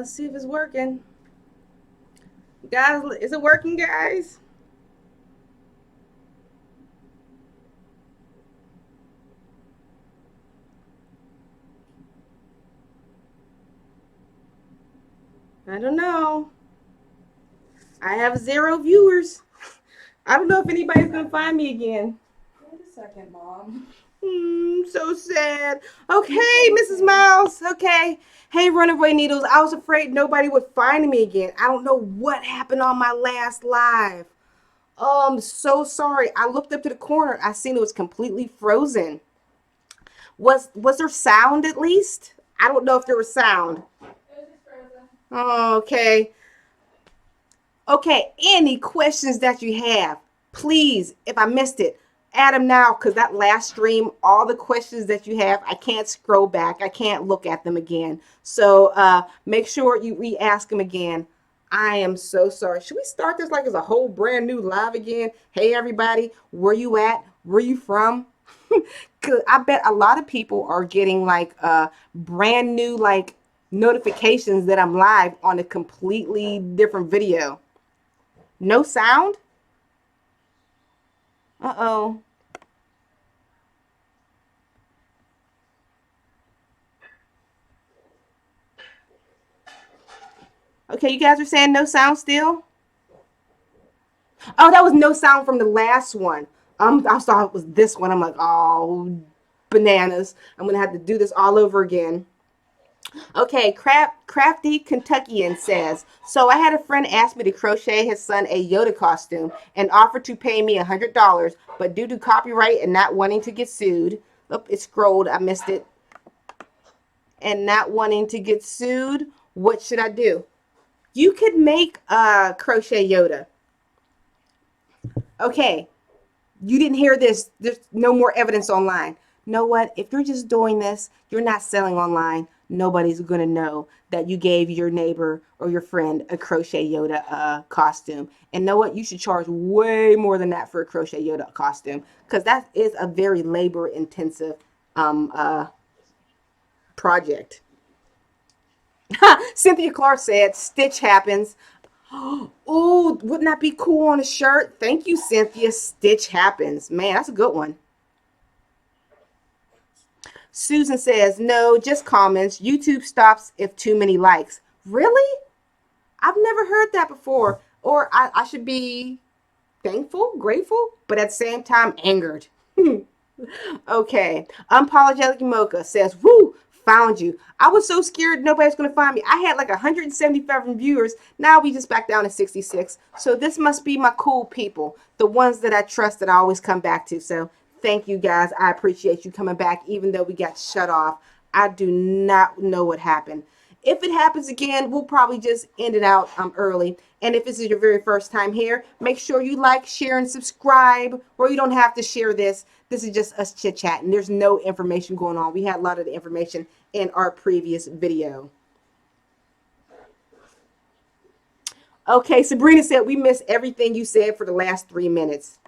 Let's see if it's working. Guys, is it working, guys? I don't know. I have 0 viewers. I don't know if anybody's gonna find me again. Wait a second, Mom. So sad. Okay, Mrs. Miles. Okay. Hey, Runaway Needles. I was afraid nobody would find me again. I don't know what happened on my last live. I'm so sorry. I looked up to the corner. I seen it was completely frozen. Was there sound at least? I don't know if there was sound. It was just frozen. Okay. Okay, any questions that you have, please, if I missed it, add them now, because that last stream, all the questions that you have, I can't scroll back. I can't look at them again. So make sure you re-ask them again. I am so sorry. Should we start this like as a whole brand new live again? Hey, everybody, where you at? Where you from? Cause I bet a lot of people are getting like brand new like notifications that I'm live on a completely different video. No sound? Uh-oh. Okay, you guys are saying no sound still? Oh, that was no sound from the last one. I thought it was this one. I'm like, oh, bananas. I'm going to have to do this all over again. Okay, Crafty Kentuckian says, so I had a friend ask me to crochet his son a Yoda costume and offered to pay me $100, but due to copyright and not wanting to get sued, oh, it scrolled, I missed it, and not wanting to get sued, what should I do? You could make a crochet Yoda. Okay, you didn't hear this. There's no more evidence online. Know what? If you're just doing this, you're not selling online. Nobody's going to know that you gave your neighbor or your friend a crochet Yoda costume. And know what? You should charge way more than that for a crochet Yoda costume, because that is a very labor intensive project. Cynthia Clark said, stitch happens. Oh, wouldn't that be cool on a shirt? Thank you, Cynthia. Stitch happens. Man, that's a good one. Susan says, no, just comments. YouTube stops if too many likes. Really? I've never heard that before. Or I should be thankful, grateful, but at the same time, angered. Okay. Unapologetic Mocha says, woo, found you. I was so scared nobody's going to find me. I had like 175 viewers. Now we just back down to 66. So this must be my cool people, the ones that I trust that I always come back to. So thank you guys. I appreciate you coming back, even though we got shut off. I do not know what happened. If it happens again, we'll probably just end it out early. And if this is your very first time here, make sure you like, share, and subscribe, or you don't have to share this. This is just us chit-chatting. There's no information going on. We had a lot of the information in our previous video. Okay, Sabrina said, we missed everything you said for the last 3 minutes.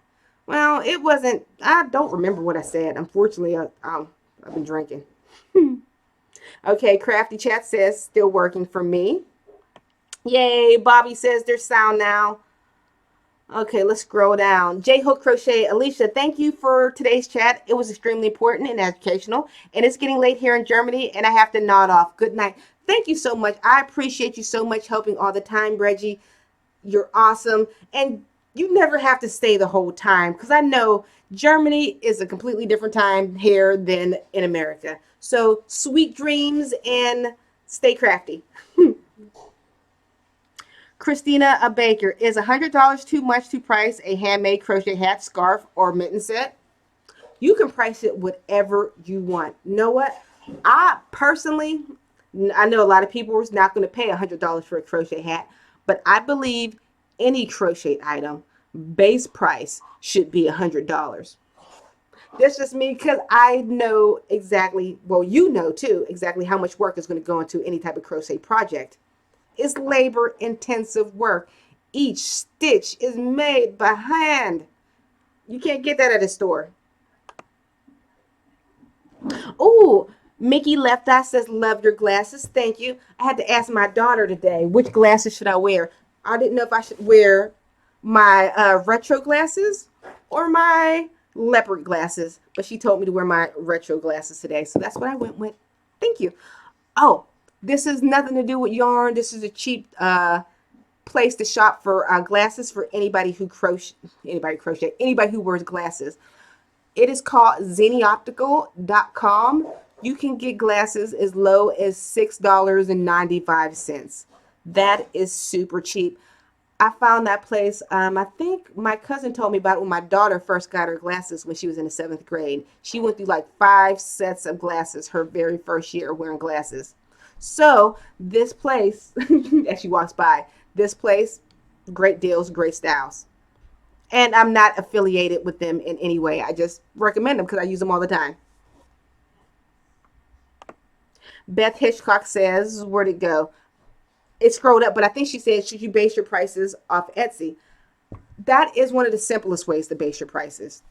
Well, it wasn't, I don't remember what I said. Unfortunately, I've been drinking. Okay, Crafty Chat says, still working for me. Yay, Bobby says there's sound now. Okay, let's scroll down. J Hook Crochet, Alysha, thank you for today's chat. It was extremely important and educational. And it's getting late here in Germany, and I have to nod off. Good night. Thank you so much. I appreciate you so much helping all the time, Reggie. You're awesome. And you never have to stay the whole time, because I know Germany is a completely different time here than in America. So sweet dreams and stay crafty. Christina a Baker, is $100 too much to price a handmade crochet hat, scarf, or mitten set? You can price it whatever you want. You know what? I personally, I know a lot of people is not going to pay $100 for a crochet hat, but I believe any crochet item base price should be $100. That's just me, because I know exactly, well, you know too, exactly how much work is going to go into any type of crochet project. It's labor intensive work. Each stitch is made by hand. You can't get that at a store. Oh, Mickey Left Eye says, love your glasses. Thank you. I had to ask my daughter today, which glasses should I wear? I didn't know if I should wear my retro glasses or my leopard glasses. But she told me to wear my retro glasses today. So that's what I went with. Thank you. Oh, this is nothing to do with yarn. This is a cheap place to shop for glasses for anybody who anybody who wears glasses. It is called zennyoptical.com. You can get glasses as low as $6.95. That is super cheap. I found that place. I think my cousin told me about it when my daughter first got her glasses when she was in the 7th grade. She went through like 5 sets of glasses her very first year wearing glasses. So this place, as she walks by, this place, great deals, great styles. And I'm not affiliated with them in any way. I just recommend them because I use them all the time. Beth Hitchcock says, where'd it go? It scrolled up, but I think she said, should you base your prices off Etsy? That is one of the simplest ways to base your prices.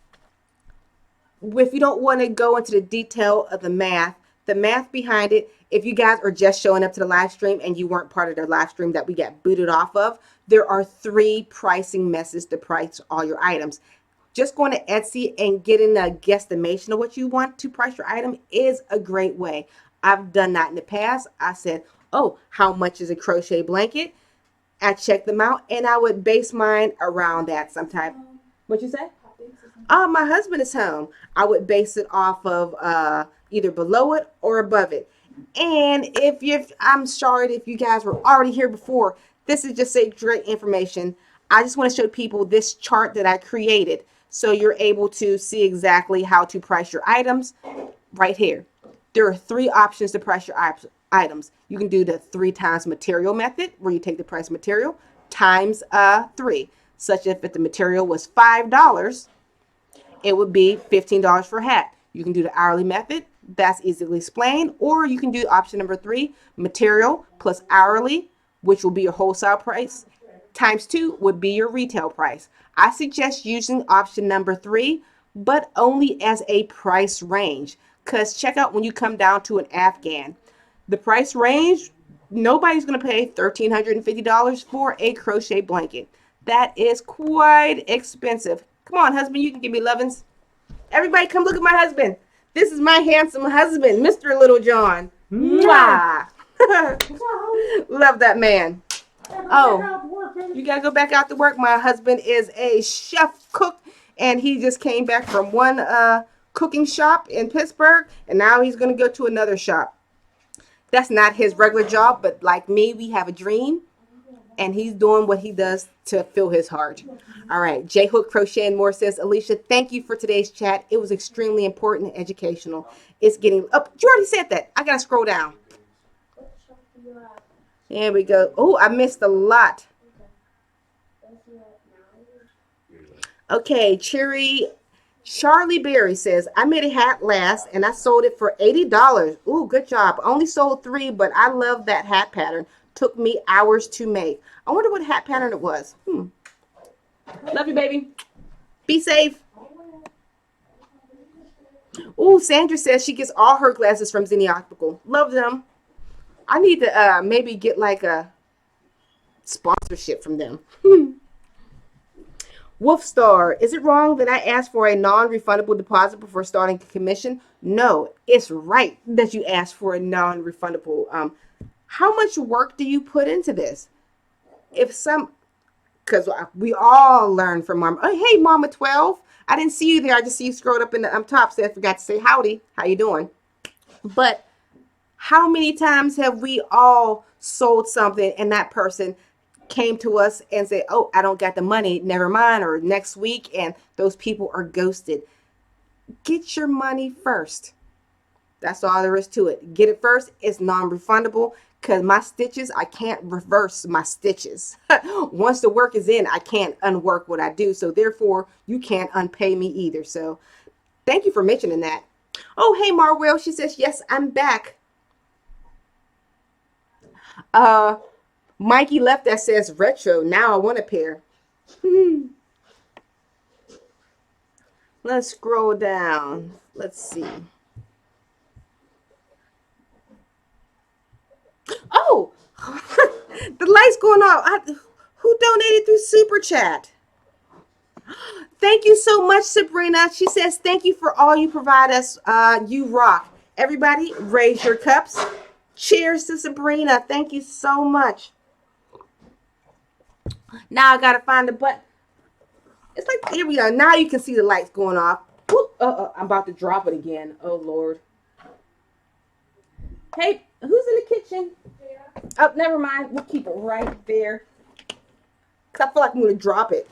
If you don't want to go into the detail of the math behind it, if you guys are just showing up to the live stream and you weren't part of the live stream that we got booted off of, there are 3 pricing methods to price all your items. Just going to Etsy and getting a guesstimation of what you want to price your item is a great way. I've done that in the past. I said, oh, how much is a crochet blanket? I checked them out and I would base mine around that sometime. What'd you say? Oh, my husband is home. I would base it off of either below it or above it. And I'm sorry if you guys were already here before. This is just a great information. I just want to show people this chart that I created so you're able to see exactly how to price your items right here. There are 3 options to price your items. You can do the 3 times material method, where you take the price of material times 3. Such if the material was $5, it would be $15 for a hat. You can do the hourly method. That's easily explained. Or you can do option number 3, material plus hourly, which will be your wholesale price, times 2 would be your retail price. I suggest using option number 3, but only as a price range. Because check out when you come down to an Afghan. The price range, nobody's going to pay $1,350 for a crochet blanket. That is quite expensive. Come on, husband, you can give me lovin's. Everybody come look at my husband. This is my handsome husband, Mr. Littlejohn. Mwah! Love that man. Oh, you got to go back out to work. My husband is a chef cook, and he just came back from one cooking shop in Pittsburgh, and now he's going to go to another shop. That's not his regular job, but like me, we have a dream, and he's doing what he does to fill his heart. All right, J Hook Crochet and More says, Alysha, thank you for today's chat. It was extremely important and educational. It's getting up. You already said that. I got to scroll down. There we go. Oh, I missed a lot. Okay, Charlie Berry says, I made a hat last and I sold it for $80. Ooh, good job. Only sold 3, but I love that hat pattern. Took me hours to make. I wonder what hat pattern it was. Love you, baby. Be safe. Ooh, Sandra says she gets all her glasses from Zenny Optical. Love them. I need to maybe get like a sponsorship from them. Wolfstar, is it wrong that I asked for a non-refundable deposit before starting a commission? No, it's right that you asked for a non-refundable. How much work do you put into this? Because we all learn from Mama. Oh, hey, Mama 12. I didn't see you there. I just see you scrolled up in the top. So I forgot to say howdy. How you doing? But how many times have we all sold something and that person came to us and said, oh, I don't got the money, never mind, or next week, and those people are ghosted? Get your money first. That's all there is to it. Get it first. It's non-refundable because my stitches, I can't reverse my stitches. Once the work is in, I can't unwork what I do. So therefore, you can't unpay me either. So thank you for mentioning that. Oh, hey, Marwell. She says, yes, I'm back. Mikey left that says retro. Now I want a pair. Let's scroll down. Let's see. lights going off. Who donated through Super Chat? Thank you so much, Sabrina. She says, thank you for all you provide us. You rock. Everybody, raise your cups. Cheers to Sabrina. Thank you so much. Now I got to find the button. It's like, here we go. Now you can see the lights going off. I'm about to drop it again. Oh, Lord. Hey, who's in the kitchen? Yeah. Oh, never mind. We'll keep it right there. Because I feel like I'm going to drop it.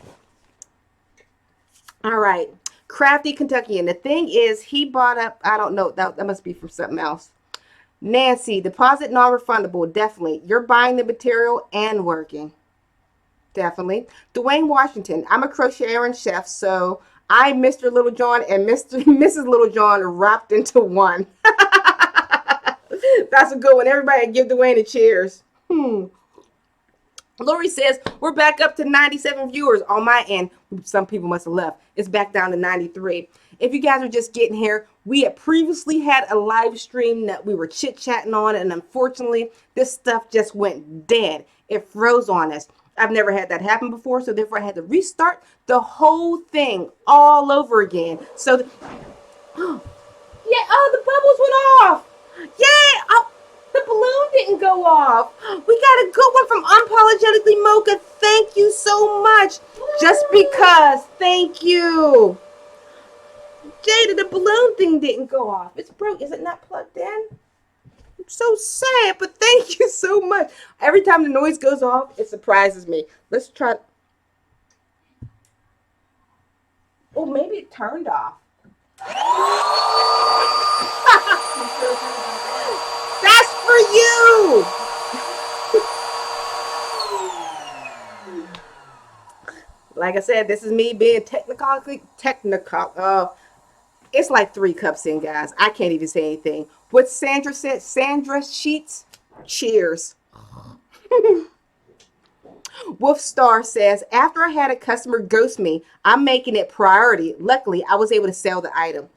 All right. Crafty Kentuckian. The thing is, he bought up, I don't know, that must be from something else. Nancy, deposit non-refundable. Definitely. You're buying the material and working. Definitely. Dwayne Washington. I'm a crocheter and chef, so I, Mr. Littlejohn, and Mrs. Littlejohn wrapped into one. That's a good one. Everybody give Dwayne a cheers. Lori says, we're back up to 97 viewers on my end. Some people must have left. It's back down to 93. If you guys are just getting here, we had previously had a live stream that we were chit-chatting on, and unfortunately, this stuff just went dead. It froze on us. I've never had that happen before, so therefore I had to restart the whole thing all over again. So, the bubbles went off. Yay! Oh, the balloon didn't go off. We got a good one from Unapologetically Mocha. Thank you so much. Just because. Thank you. Jada, the balloon thing didn't go off. It's broke. Is it not plugged in? I'm so sad, but thank you so much. Every time the noise goes off, it surprises me. Let's try. Oh, maybe it turned off. That's for you. Like I said, this is me being technical. It's like 3 cups in, guys. I can't even say anything. What Sandra said, Sandra Sheets, cheers. Wolf Star says, after I had a customer ghost me, I'm making it priority. Luckily, I was able to sell the item.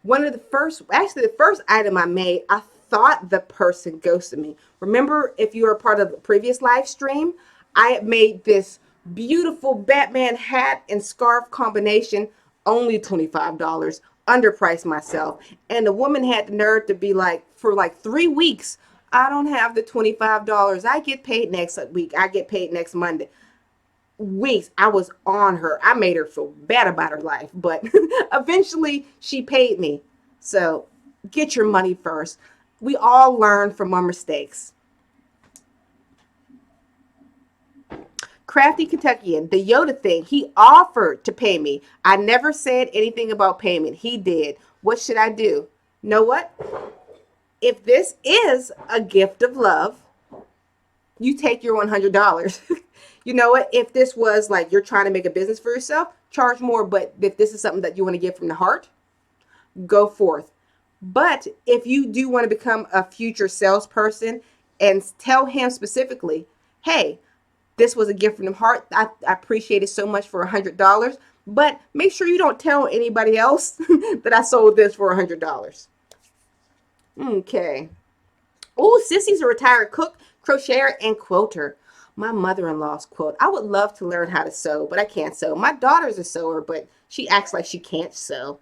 The first item I made, I thought the person ghosted me. Remember, if you were a part of the previous live stream, I had made this beautiful Batman hat and scarf combination, only $25, underpriced myself. And the woman had the nerve to be like, for like 3 weeks, I don't have the $25. I get paid next week. I get paid next Monday. Weeks, I was on her. I made her feel bad about her life, but eventually she paid me. So get your money first. We all learn from our mistakes. Crafty Kentuckian, the Yoda thing, he offered to pay me. I never said anything about payment. He did. What should I do? Know what? If this is a gift of love, you take your $100. You know what? If this was like you're trying to make a business for yourself, charge more. But if this is something that you want to give from the heart, go forth. But if you do want to become a future salesperson and tell him specifically, hey, this was a gift from the heart. I appreciate it so much for $100. But make sure you don't tell anybody else that I sold this for $100. Okay. Oh, Sissy's a retired cook, crocheter, and quilter. My mother-in-law's quilt. I would love to learn how to sew, but I can't sew. My daughter's a sewer, but she acts like she can't sew.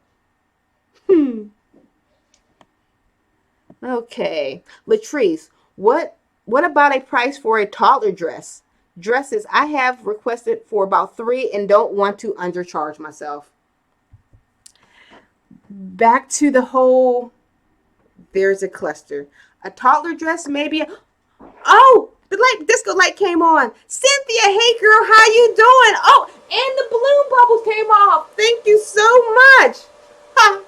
Okay. Latrice, what about a price for a toddler dress? Dresses, I have requested for about 3 and don't want to undercharge myself. Back to the whole, there's a cluster. A toddler dress, maybe. Oh, the disco light came on. Cynthia, hey girl, how you doing? Oh, and the balloon bubbles came off. Thank you so much. Huh.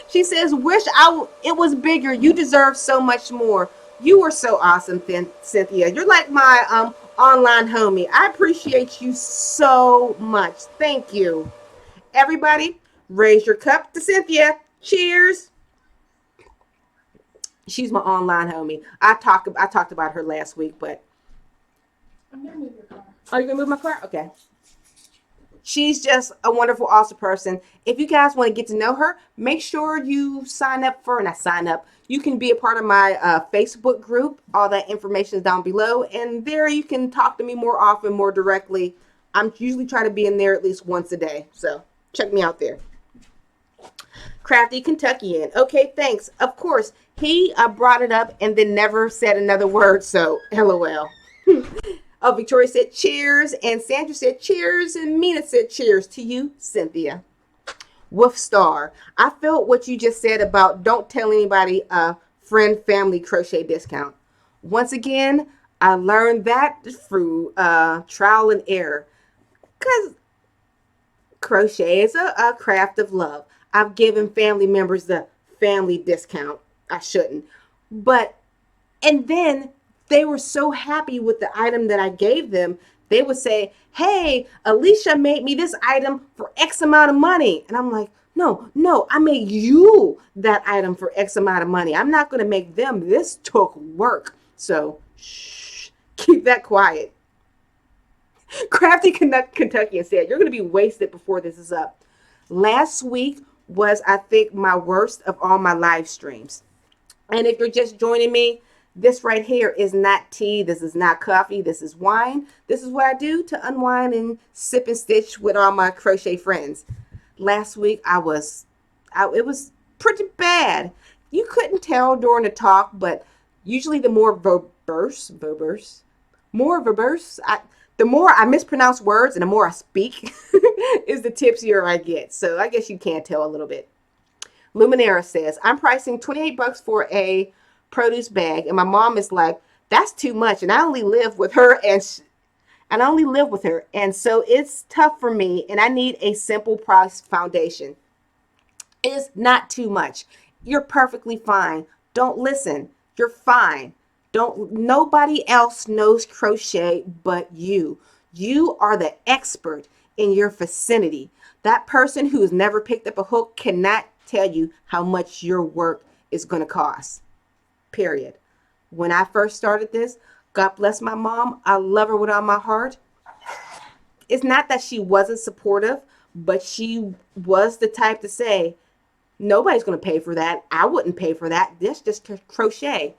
She says, it was bigger. You deserve so much more. You were so awesome, Cynthia. You're like my online homie. I appreciate you so much. Thank you. Everybody, raise your cup to Cynthia. Cheers. She's my online homie. I talked about her last week, but I'm gonna move your car. are you gonna move my car? Okay. She's just a wonderful, awesome person. If you guys want to get to know her, make sure you sign up for, not sign up, you can be a part of my Facebook group. All that information is down below. And there you can talk to me more often, more directly. I'm usually trying to be in there at least once a day. So check me out there. Crafty Kentuckian. Okay, thanks. Of course, he brought it up and then never said another word. So, LOL. Victoria said cheers, and Sandra said cheers, and Mina said cheers to you, Cynthia. Wolf Star. I felt what you just said about don't tell anybody a friend family crochet discount. Once again, I learned that through trial and error. Because crochet is a craft of love. I've given family members the family discount. I shouldn't. But, and then they were so happy with the item that I gave them. They would say, hey, Alysha made me this item for X amount of money. And I'm like, no, I made you that item for X amount of money. I'm not going to make them. This took work. So, shh, keep that quiet. Crafty Kentuckian said, you're going to be wasted before this is up. Last week was, I think, my worst of all my live streams. And if you're just joining me, this right here is not tea. This is not coffee. This is wine. This is what I do to unwind and sip and stitch with all my crochet friends. Last week, it was pretty bad. You couldn't tell during the talk, but usually the more verbose, the more I mispronounce words and the more I speak is the tipsier I get. So I guess you can tell a little bit. Luminera says, I'm pricing $28 for a produce bag. And my mom is like, that's too much. And I only live with her and so it's tough for me. And I need a simple price foundation. It's not too much. You're perfectly fine. Don't listen. You're fine. Nobody else knows crochet but you. You are the expert in your vicinity. That person who has never picked up a hook cannot tell you how much your work is going to cost. Period. When I first started this, God bless my mom. I love her with all my heart. It's not that she wasn't supportive, but she was the type to say, nobody's going to pay for that. I wouldn't pay for that. That's just crochet.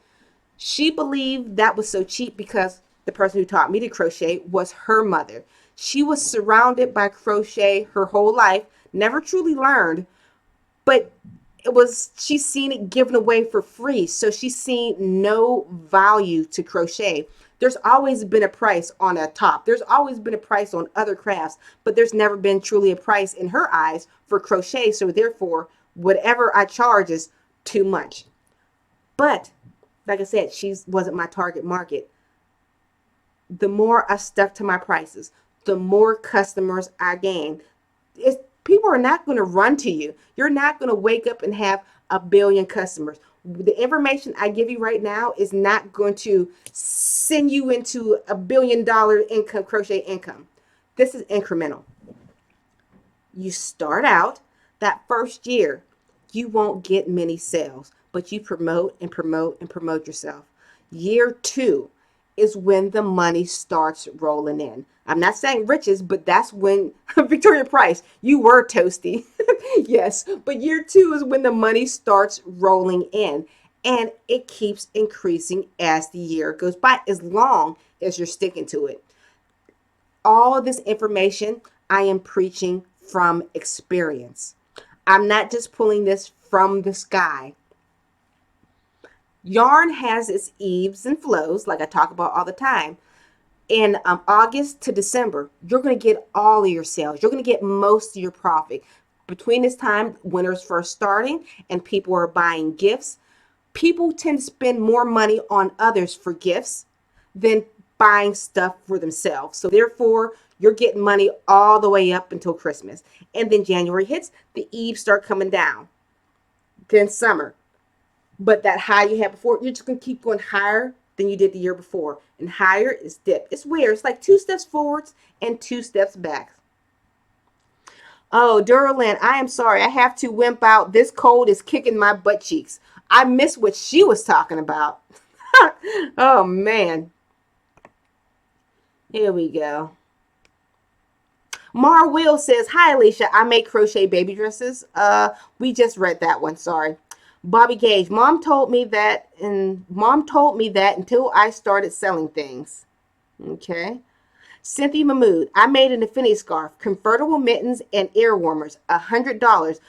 She believed that was so cheap because the person who taught me to crochet was her mother. She was surrounded by crochet her whole life, never truly learned, but she's seen it given away for free. So she's seen no value to crochet. There's always been a price on a top. There's always been a price on other crafts, but there's never been truly a price in her eyes for crochet. So therefore, whatever I charge is too much. But like I said, she wasn't my target market. The more I stuck to my prices, the more customers I gained. People are not going to run to you. You're not going to wake up and have a billion customers. The information I give you right now is not going to send you into $1 billion income, crochet income. This is incremental. You start out that first year, you won't get many sales, but you promote and promote and promote yourself. Year 2 is when the money starts rolling in. I'm not saying riches, but that's when Victoria Price, you were toasty. Yes, but year 2 is when the money starts rolling in, and it keeps increasing as the year goes by, as long as you're sticking to it. All this information I am preaching from experience. I'm not just pulling this from the sky. Yarn has its ebbs and flows, like I talk about all the time. In August to December, you're going to get all of your sales. You're going to get most of your profit. Between this time, winter's first starting and people are buying gifts, people tend to spend more money on others for gifts than buying stuff for themselves. So therefore, you're getting money all the way up until Christmas. And then January hits, the eaves start coming down. Then summer. But that high you had before, you're just going to keep going higher than you did the year before. And higher is dip. It's weird. It's like 2 steps forwards and 2 steps back. Oh, Duralyn, I am sorry. I have to wimp out. This cold is kicking my butt cheeks. I missed what she was talking about. Oh, man. Here we go. Mara Will says, "Hi Alysha, I make crochet baby dresses." We just read that one, sorry. Bobby Gage, mom told me that until I started selling things. Okay. Cynthia Mahmood, I made an affinity scarf, convertible mittens, and ear warmers, $100.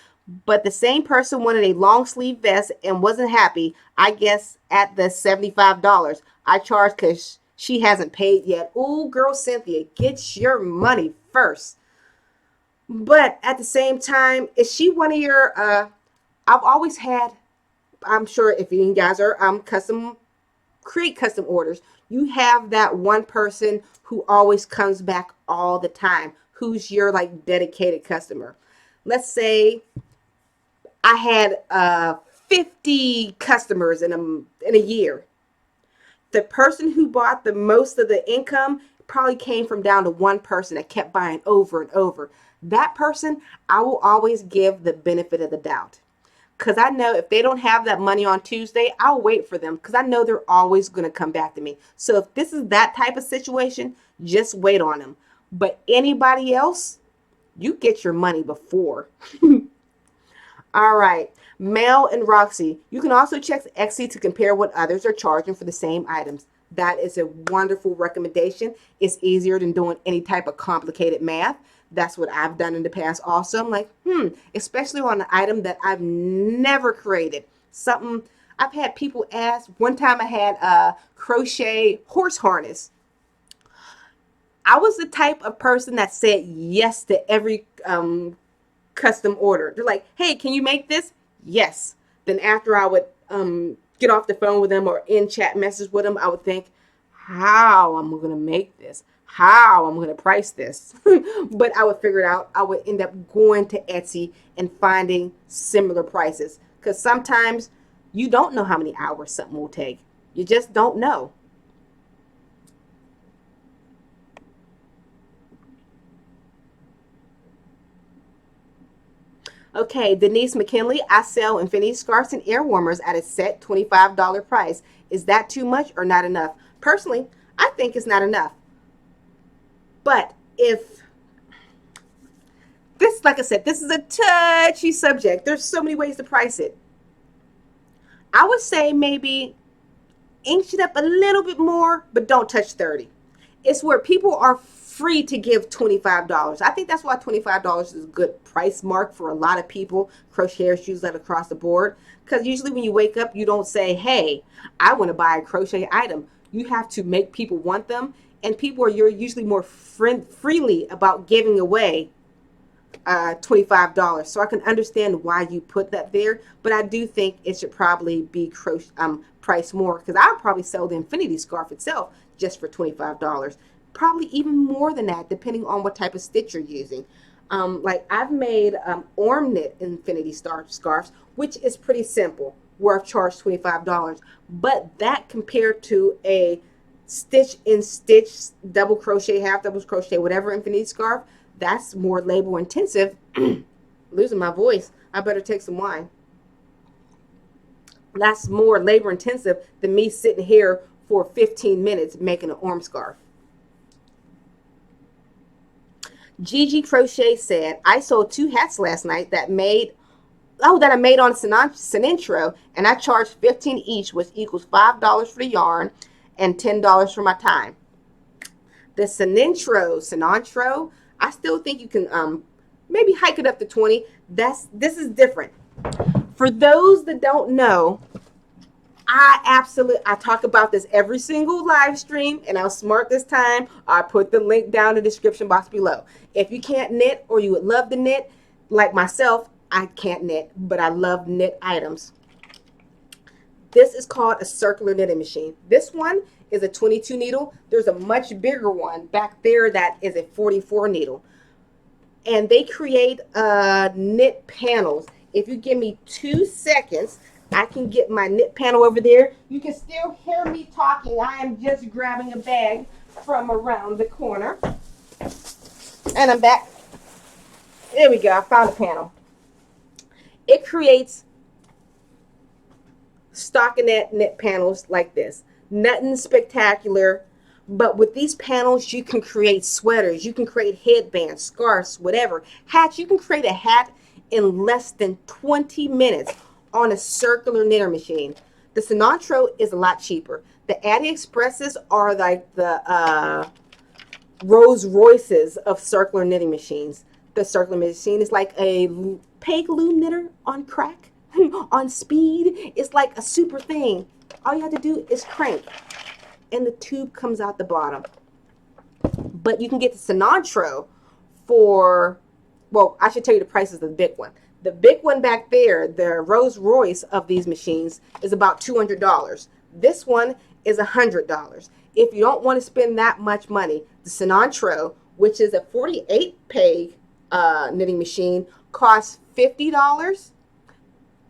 But the same person wanted a long sleeve vest and wasn't happy, I guess, at the $75 I charged because she hasn't paid yet. Ooh, girl, Cynthia, get your money first. But at the same time, is she one of your, I've always had, I'm sure if you guys are create custom orders, you have that one person who always comes back all the time, who's your like dedicated customer. Let's say I had 50 customers in a year. The person who bought the most of the income probably came from down to one person that kept buying over and over. That person, I will always give the benefit of the doubt. Because I know if they don't have that money on Tuesday, I'll wait for them because I know they're always going to come back to me. So if this is that type of situation, just wait on them. But anybody else, you get your money before. All right. Mel and Roxy. You can also check Etsy to compare what others are charging for the same items. That is a wonderful recommendation. It's easier than doing any type of complicated math. That's what I've done in the past also. I'm like, especially on an item that I've never created. Something I've had people ask. One time I had a crochet horse harness. I was the type of person that said yes to every custom order. They're like, hey, can you make this? Yes. Then after I would get off the phone with them or in chat message with them, I would think, how am I going to make this? How I'm going to price this? But I would figure it out. I would end up going to Etsy and finding similar prices. Because sometimes you don't know how many hours something will take. You just don't know. Okay, Denise McKinley, I sell infinity scarves and ear warmers at a set $25 price. Is that too much or not enough? Personally, I think it's not enough. But if this, like I said, this is a touchy subject. There's so many ways to price it. I would say maybe inch it up a little bit more, but don't touch 30. It's where people are free to give $25. I think that's why $25 is a good price mark for a lot of people. Crocheters use that across the board. Because usually when you wake up, you don't say, hey, I want to buy a crochet item. You have to make people want them. And people are you're usually more freely about giving away $25. So I can understand why you put that there. But I do think it should probably be priced more. Because I would probably sell the infinity scarf itself just for $25. Probably even more than that, depending on what type of stitch you're using. Like I've made orm knit infinity scarves, which is pretty simple, where I've charged $25. But that compared to a stitch in stitch, double crochet, half double crochet, whatever infinity scarf, that's more labor intensive. Losing my voice. I better take some wine. That's more labor intensive than me sitting here for 15 minutes making an orm scarf. Gigi Crochet said, I sold 2 hats last night that I made on Sinatra, and I charged 15 each, which equals $5 for the yarn and $10 for my time. The Sinatra, I still think you can maybe hike it up to 20. This is different. For those that don't know, I talk about this every single live stream, and I'll smart this time. I put the link down in the description box below. If you can't knit or you would love to knit, like myself, I can't knit, but I love knit items. This is called a circular knitting machine. This one is a 22 needle. There's a much bigger one back there that is a 44 needle. And they create knit panels. If you give me 2 seconds, I can get my knit panel over there. You can still hear me talking. I am just grabbing a bag from around the corner. And I'm back. There we go. I found a panel. It creates stockinette knit panels like this. Nothing spectacular, But with these panels, you can create sweaters, you can create headbands, scarves, whatever. Hats, you can create a hat in less than 20 minutes on a circular knitter machine. The Sinatra is a lot cheaper. The AliExpresses are like the Rolls Royces of circular knitting machines. The circular machine is like a peg loom knitter on crack, on speed. It's like a super thing. All you have to do is crank, and the tube comes out the bottom. But you can get the Sinatra for, well, I should tell you the prices of the big one. The big one back there, the Rolls Royce of these machines, is about $200. This one is $100. If you don't want to spend that much money, the Sinatra, which is a 48 peg knitting machine, costs $50.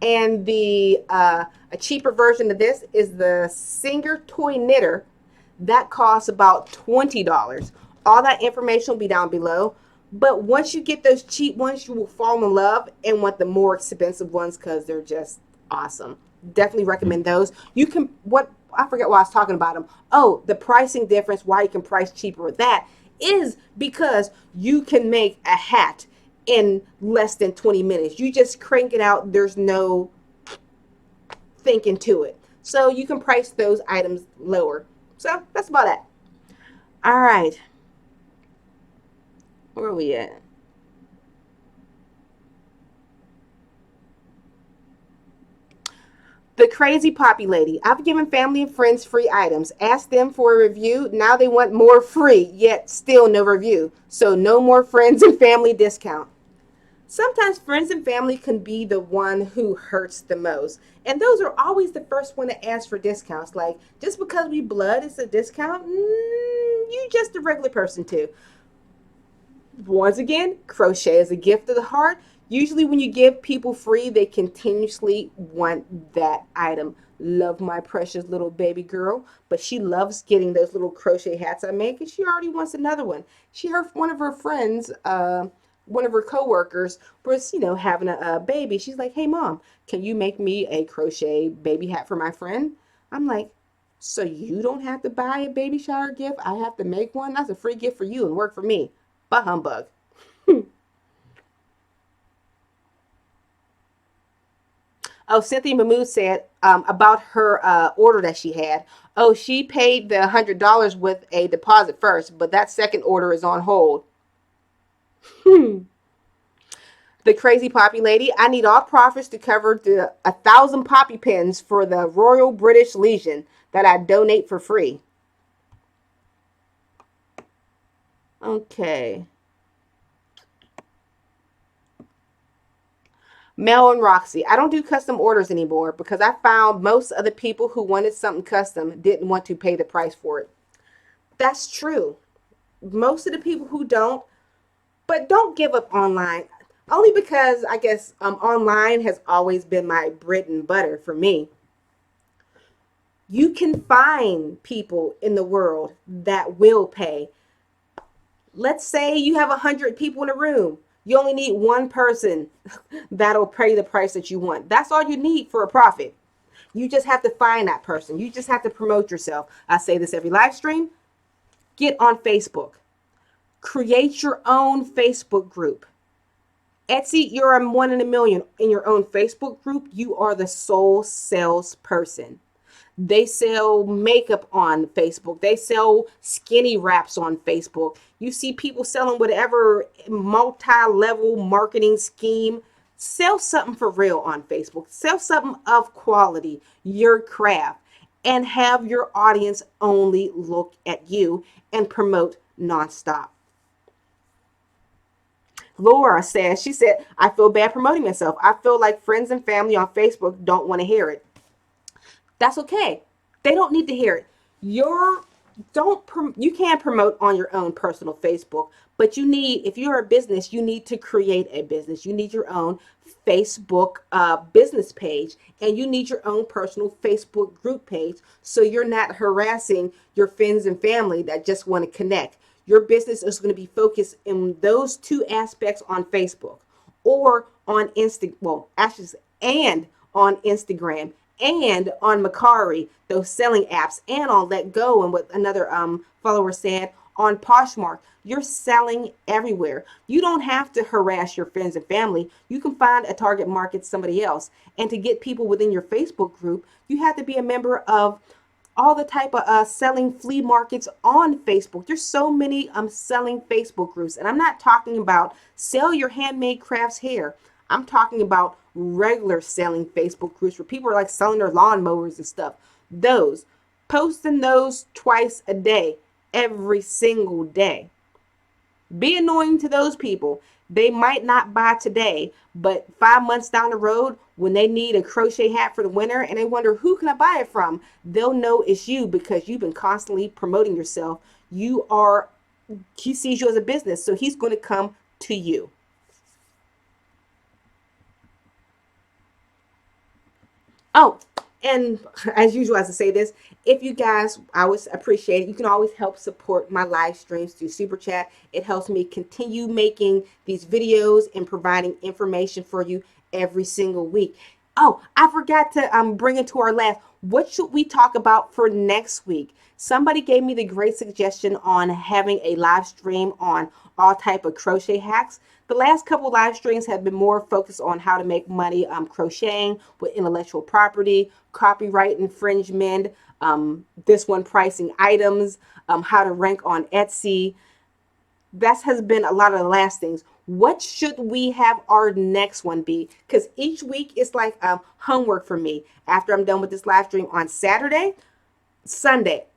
And the a cheaper version of this is the Singer Toy Knitter. That costs about $20. All that information will be down below. But once you get those cheap ones, you will fall in love and want the more expensive ones because they're just awesome. Definitely recommend those. You can, what, I forget why I was talking about them. Oh, the pricing difference, why you can price cheaper with that is because you can make a hat in less than 20 minutes. You just crank it out. There's no thinking to it. So you can price those items lower. So that's about it. All right. Where are we at? The Crazy Poppy Lady. I've given family and friends free items. Asked them for a review. Now they want more free, yet still no review. So no more friends and family discount. Sometimes friends and family can be the one who hurts the most. And those are always the first one to ask for discounts. Like, just because we blood is a discount? You just a regular person too. Once again, crochet is a gift of the heart. Usually when you give people free, they continuously want that item. Love my precious little baby girl, but she loves getting those little crochet hats I make, and she already wants another one. She heard one of her friends, one of her coworkers was, having a baby. She's like, hey mom, can you make me a crochet baby hat for my friend? I'm like, so you don't have to buy a baby shower gift? I have to make one? That's a free gift for you and work for me. Bah humbug. Oh, Cynthia Mahmood said about her order that she had. Oh, she paid the $100 with a deposit first, but that second order is on hold. The Crazy Poppy Lady. I need all profits to cover the 1,000 poppy pins for the Royal British Legion that I donate for free. Okay. Mel and Roxy. I don't do custom orders anymore because I found most of the people who wanted something custom didn't want to pay the price for it. That's true. Most of the people who don't, but don't give up online. Only because I guess online has always been my bread and butter for me. You can find people in the world that will pay. Let's say you have 100 people in a room. You only need one person that'll pay the price that you want. That's all you need for a profit. You just have to find that person. You just have to promote yourself. I say this every live stream. Get on Facebook. Create your own Facebook group. Etsy, you're a 1 in a million in your own Facebook group. You are the sole salesperson. They sell makeup on Facebook. They sell skinny wraps on Facebook. You see people selling whatever multi-level marketing scheme. Sell something for real on Facebook. Sell something of quality, your craft, and have your audience only look at you and promote nonstop. Laura says, she said, I feel bad promoting myself. I feel like friends and family on Facebook don't want to hear it. That's okay. They don't need to hear it. You can't promote on your own personal Facebook, but if you're a business, you need to create a business. You need your own Facebook business page, and you need your own personal Facebook group page so you're not harassing your friends and family that just want to connect. Your business is going to be focused in those two aspects on Facebook or on Instagram, and on Instagram and on Macari, those selling apps, and on Let Go, and what another follower said, on Poshmark. You're selling everywhere. You don't have to harass your friends and family. You can find a target market somebody else. And to get people within your Facebook group, you have to be a member of all the type of selling flea markets on Facebook. There's so many selling Facebook groups. And I'm not talking about sell your handmade crafts here. I'm talking about regular selling Facebook groups where people are like selling their lawnmowers and stuff. Those, posting those twice a day, every single day. Be annoying to those people. They might not buy today, but 5 months down the road, when they need a crochet hat for the winter and they wonder who can I buy it from, they'll know it's you because you've been constantly promoting yourself. He sees you as a business, so he's going to come to you. Oh, and as usual, as I say this, if you guys, I would appreciate it. You can always help support my live streams through Super Chat. It helps me continue making these videos and providing information for you every single week. Oh, I forgot to bring it to our last. What should we talk about for next week? Somebody gave me the great suggestion on having a live stream on all type of crochet hacks. The last couple live streams have been more focused on how to make money crocheting with intellectual property, copyright infringement, this one pricing items, how to rank on Etsy. That has been a lot of the last things. What should we have our next one be? Because each week is like homework for me. After I'm done with this live stream on Sunday,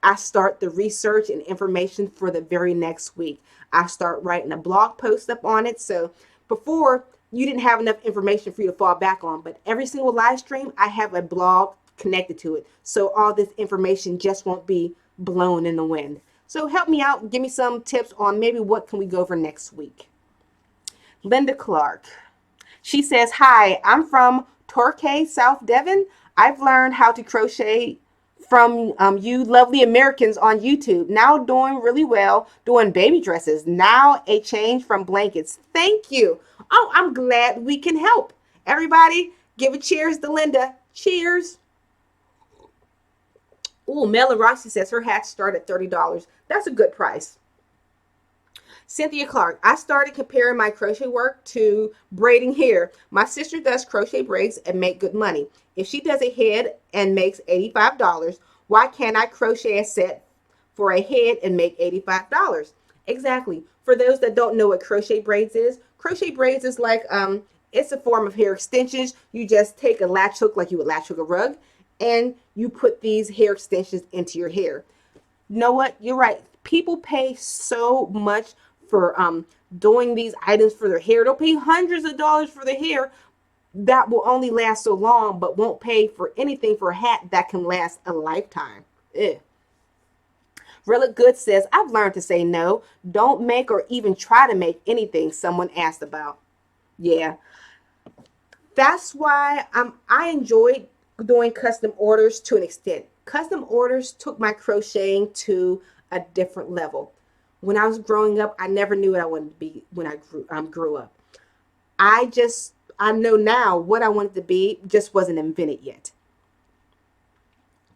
I start the research and information for the very next week. I start writing a blog post up on it. So before, you didn't have enough information for you to fall back on. But every single live stream, I have a blog connected to it. So all this information just won't be blown in the wind. So help me out. Give me some tips on maybe what can we go over next week. Linda Clark. She says, hi, I'm from Torquay, South Devon. I've learned how to crochet from you lovely Americans on YouTube. Now doing really well, doing baby dresses. Now a change from blankets. Thank you. Oh, I'm glad we can help. Everybody, give a cheers to Linda. Cheers. Oh, Mel and Roxy says her hats start at $30. That's a good price. Cynthia Clark, I started comparing my crochet work to braiding hair. My sister does crochet braids and make good money. If she does a head and makes $85, why can't I crochet a set for a head and make $85? Exactly. For those that don't know what crochet braids is like it's a form of hair extensions. You just take a latch hook like you would latch hook a rug, and you put these hair extensions into your hair. You know what? You're right. People pay so much for doing these items for their hair. They'll pay hundreds of dollars for the hair that will only last so long, but won't pay for anything for a hat that can last a lifetime. Ugh. Relic Good says, I've learned to say no. Don't make or even try to make anything someone asked about. Yeah. That's why I enjoyed doing custom orders to an extent. Custom orders took my crocheting to a different level. When I was growing up, I never knew what I wanted to be when I grew up. I know now what I wanted to be, just wasn't invented yet.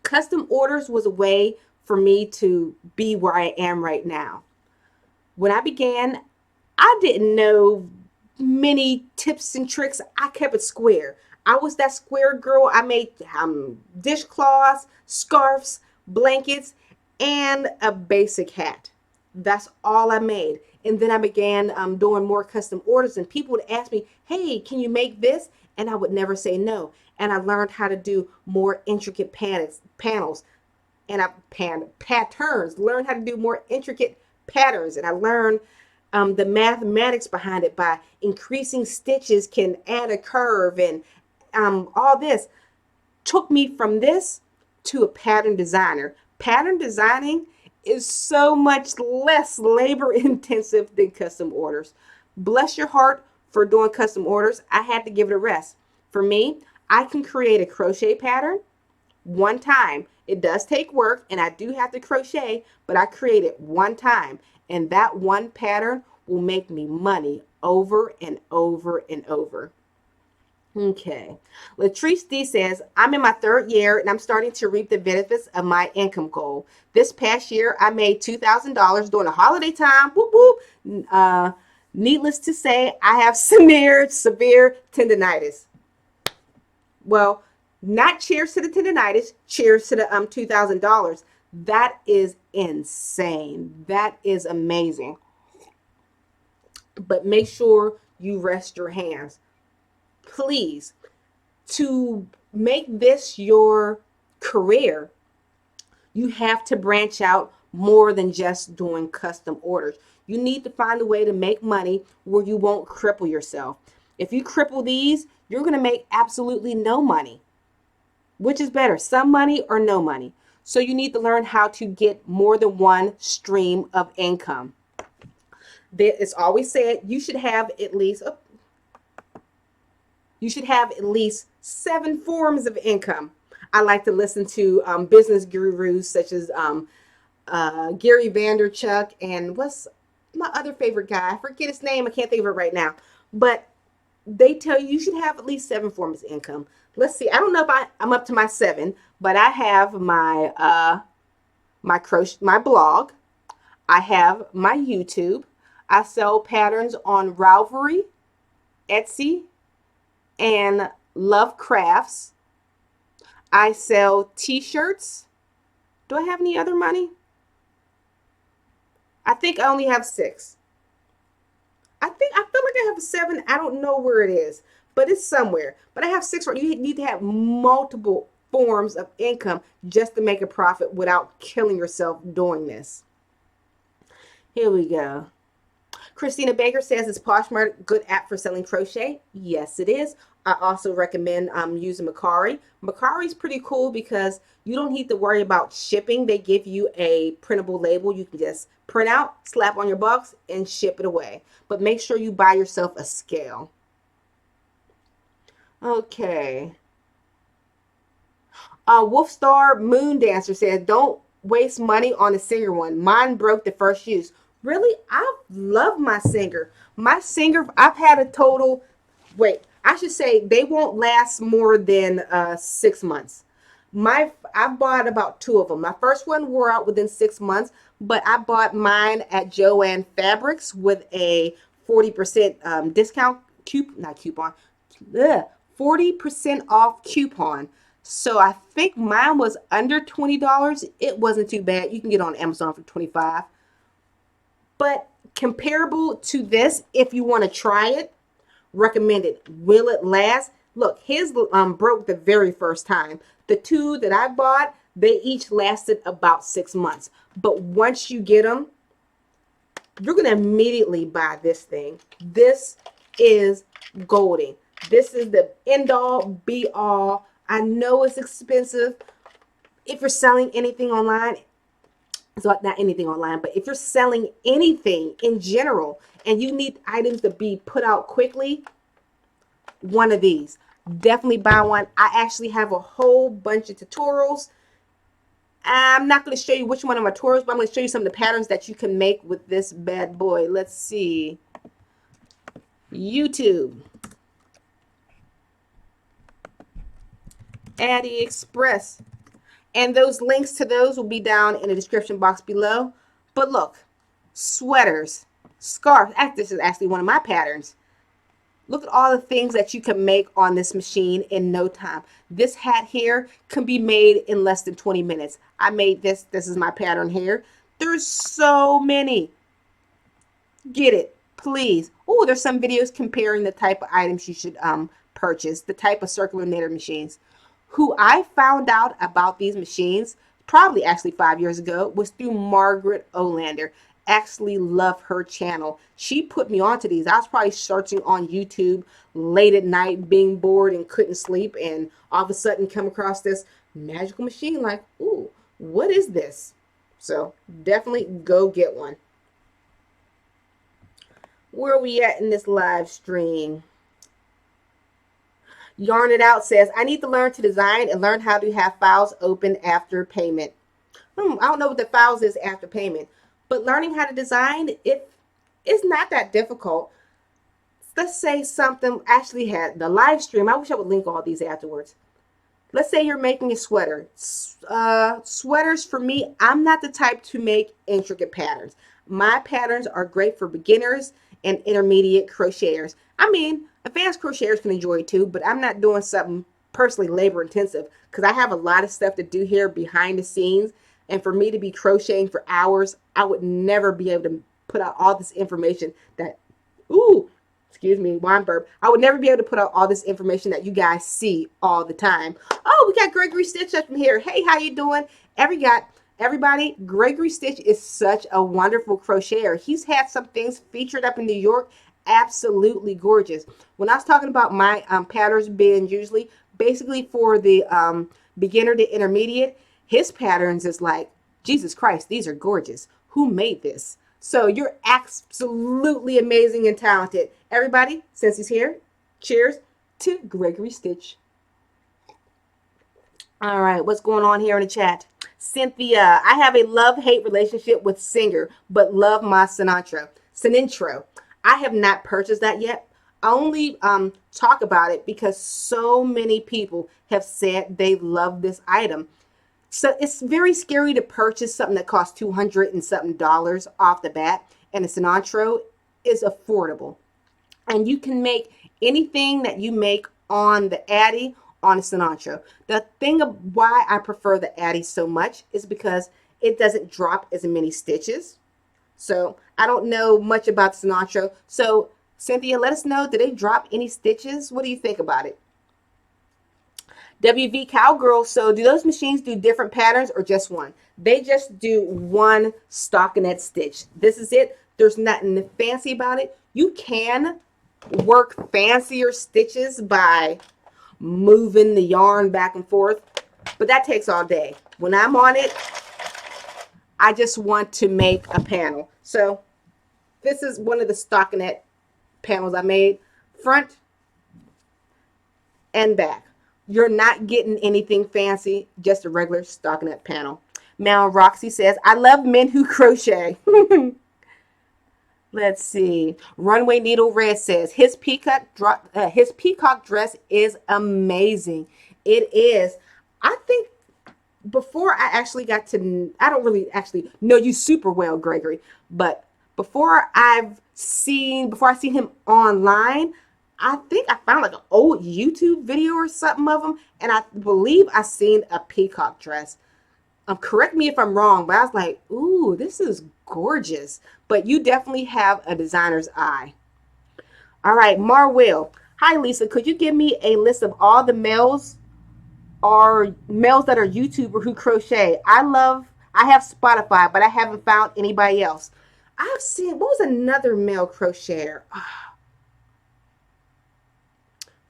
Custom orders was a way for me to be where I am right now. When I began, I didn't know many tips and tricks. I kept it square. I was that square girl. I made dishcloths, scarves, blankets, and a basic hat. That's all I made. And then I began doing more custom orders, and people would ask me, hey, can you make this? And I would never say no. And I learned how to do more intricate panels and patterns, learned how to do more intricate patterns. And I learned the mathematics behind it. By increasing stitches can add a curve, and all this took me from this to a pattern designer. Pattern designing is so much less labor intensive than custom orders. Bless your heart for doing custom orders. I had to give it a rest. For me, I can create a crochet pattern one time. It does take work and I do have to crochet, but I create it one time, and that one pattern will make me money over and over and over. Okay. Latrice D says, I'm in my third year and I'm starting to reap the benefits of my income goal. This past year, I made $2,000 during the holiday time. Whoop, whoop. Needless to say, I have severe tendonitis. Well, not cheers to the tendonitis, cheers to the $2,000. That is insane. That is amazing. But make sure you rest your hands. Please, to make this your career, you have to branch out more than just doing custom orders. You need to find a way to make money where you won't cripple yourself. If you cripple these, you're going to make absolutely no money. Which is better, some money or no money? So you need to learn how to get more than one stream of income. It's always said you should have at least 7 forms of income. I like to listen to business gurus such as Gary Vaynerchuk and what's my other favorite guy? I forget his name. I can't think of it right now. But they tell you should have at least 7 forms of income. Let's see. I don't know if I'm up to my 7, but I have my my blog. I have my YouTube. I sell patterns on Ravelry, Etsy, and Love Crafts. I sell t-shirts. Do I have any other money? I think I only have 6. I feel like I have 7. I don't know where it is, but it's somewhere. But I have 6. You need to have multiple forms of income just to make a profit without killing yourself doing this. Here we go. Christina Baker says, is Poshmark a good app for selling crochet? Yes, it is. I also recommend using Mercari. Mercari is pretty cool because you don't need to worry about shipping. They give you a printable label. You can just print out, slap on your box, and ship it away. But make sure you buy yourself a scale. Okay. Wolfstar Moondancer says, don't waste money on a Singer one. Mine broke the first use. Really? I love my Singer. My Singer, I've had a total, I should say they won't last more than 6 months. I bought about 2 of them. My first one wore out within 6 months, but I bought mine at Joann Fabrics with a 40% discount not coupon, 40% off coupon. So I think mine was under $20. It wasn't too bad. You can get it on Amazon for $25. But comparable to this, if you want to try it, recommend it. Will it last? Look, his broke the very first time. The 2 that I bought, they each lasted about 6 months. But once you get them, you're going to immediately buy this thing. This is golden. This is the end all, be all. I know it's expensive. If you're selling anything online, so not anything online, but if you're selling anything in general and you need items to be put out quickly, one of these. Definitely buy one. I actually have a whole bunch of tutorials. I'm not going to show you which one of my tutorials, but I'm going to show you some of the patterns that you can make with this bad boy. Let's see. YouTube. AliExpress. And those links to those will be down in the description box below. But look, sweaters, scarves. This is actually one of my patterns. Look at all the things that you can make on this machine in no time. This hat here can be made in less than 20 minutes. I made this. This is my pattern here. There's so many. Get it, please. Oh, there's some videos comparing the type of items you should purchase, the type of circular knitter machines. Who I found out about these machines, probably actually 5 years ago, was through Margaret Olander. Actually love her channel. She put me onto these. I was probably searching on YouTube late at night, being bored and couldn't sleep, and all of a sudden come across this magical machine like, ooh, what is this? So definitely go get one. Where are we at in this live stream? Yarn It Out says, I need to learn to design and learn how to have files open after payment. I don't know what the files is after payment, but learning how to design, it's not that difficult. let's say something actually had the live stream. I wish I would link all these afterwards. Let's say you're making a sweater. Sweaters for me, I'm not the type to make intricate patterns. My patterns are great for beginners and intermediate crocheters. I mean, advanced crocheters can enjoy it too, but I'm not doing something personally labor intensive because I have a lot of stuff to do here behind the scenes. And for me to be crocheting for hours, I would never be able to put out all this information that, ooh, excuse me, wine burp. I would never be able to put out all this information that you guys see all the time. Oh, we got Gregory Stitch up from here. Hey, how you doing? Everybody, Gregory Stitch is such a wonderful crocheter. He's had some things featured up in New York. Absolutely gorgeous. When I was talking about my patterns being usually basically for the beginner to intermediate, his patterns is like, Jesus Christ, these are gorgeous. Who made this? So you're absolutely amazing and talented. Everybody, since he's here, cheers to Gregory Stitch. All right, what's going on here in the chat? Cynthia, I have a love-hate relationship with Singer, but love my Sinatra. I have not purchased that yet. I only talk about it because so many people have said they love this item. So it's very scary to purchase something that costs $200 and something off the bat, and the Sinatra is affordable. And you can make anything that you make on the Addy on a Sinatra. The thing of why I prefer the Addy so much is because it doesn't drop as many stitches. So I don't know much about Sinatra. So Cynthia, let us know, did they drop any stitches? What do you think about it? WV Cowgirl, so do those machines do different patterns or just one? They just do one stockinette stitch. This is it. There's nothing fancy about it. You can work fancier stitches by moving the yarn back and forth, but that takes all day. When I'm on it, I just want to make a panel. So this is one of the stockinette panels I made, front and back. You're not getting anything fancy, just a regular stockinette panel. Mel and Roxy says, I love men who crochet. Let's see. Runway Needle Red says, his peacock dress is amazing. It is. I think before I actually got to, I don't really actually know you super well, Gregory, but before I seen him online, I think I found like an old YouTube video or something of him, and I believe I seen a peacock dress. Correct me if I'm wrong, but I was like, ooh, this is gorgeous. But you definitely have a designer's eye. All right, Marwell. Hi, Lisa. Could you give me a list of all the males that are YouTuber who crochet? I have Spotify, but I haven't found anybody else. I've seen, what was another male crocheter?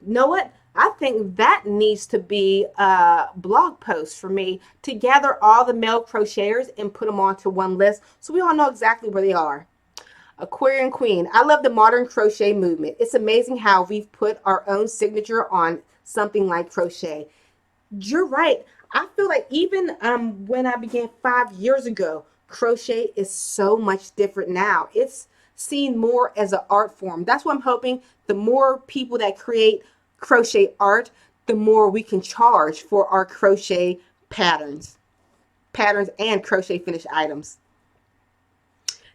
You know what? I think that needs to be a blog post for me to gather all the male crocheters and put them onto one list so we all know exactly where they are. Aquarian Queen. I love the modern crochet movement. It's amazing how we've put our own signature on something like crochet. You're right. I feel like even when I began 5 years ago, crochet is so much different now. It's seen more as an art form. That's what I'm hoping. The more people that create crochet art, the more we can charge for our crochet patterns and crochet finished items.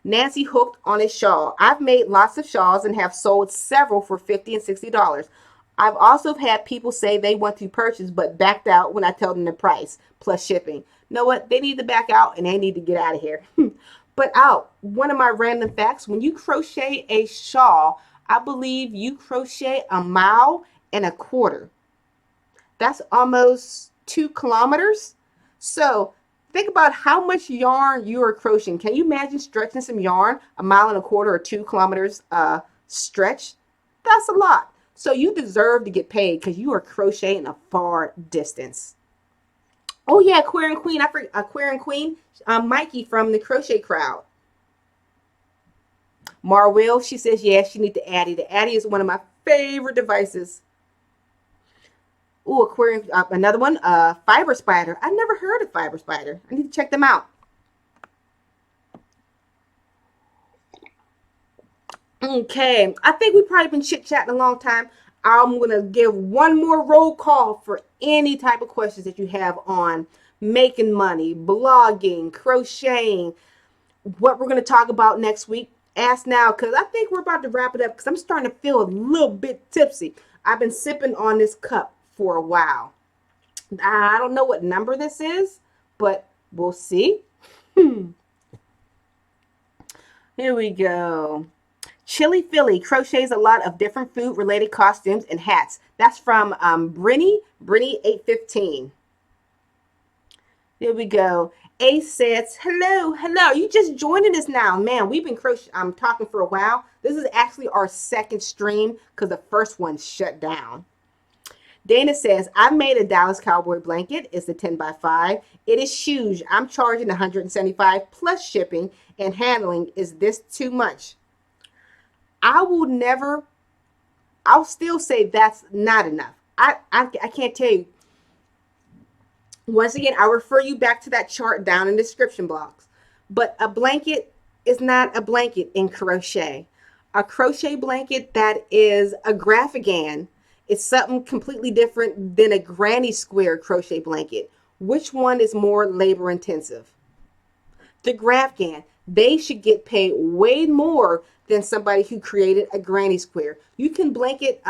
Nancy hooked on a shawl. I've made lots of shawls and have sold several for $50 and $60. I've also had people say they want to purchase but backed out when I tell them the price plus shipping. You know what? They need to back out and they need to get out of here. But one of my random facts, when you crochet a shawl, I believe you crochet 1.25 miles. That's almost 2 kilometers. So think about how much yarn you are crocheting. Can you imagine stretching some yarn 1.25 miles or 2 kilometers stretch? That's a lot. So you deserve to get paid because you are crocheting a far distance. Oh yeah, Aquarian Queen. Aquarian Queen. Mikey from the Crochet Crowd. Marwell, she says, yeah, she needs the Addy. The Addy is one of my favorite devices. Ooh, Aquarian, another one, Fiber Spider. I never heard of Fiber Spider. I need to check them out. Okay, I think we've probably been chit-chatting a long time. I'm going to give one more roll call for any type of questions that you have on making money, blogging, crocheting, what we're going to talk about next week. Ask now, because I think we're about to wrap it up because I'm starting to feel a little bit tipsy. I've been sipping on this cup for a while. I don't know what number this is, but we'll see. Here we go. Chili Philly crochets a lot of different food related costumes and hats. That's from Brittany 815. Here we go. Ace says, hello. You just joining us now. Man, we've been talking for a while. This is actually our second stream because the first one shut down. Dana says, I made a Dallas Cowboy blanket. It's a 10 by 5. It is huge. I'm charging $175 plus shipping and handling. Is this too much? I'll still say that's not enough. I can't tell you. Once again, I'll refer you back to that chart down in the description box. But a blanket is not a blanket in crochet. A crochet blanket that is a graphigan is something completely different than a granny square crochet blanket. Which one is more labor intensive? The graphigan. They should get paid way more than somebody who created a granny square. You can blanket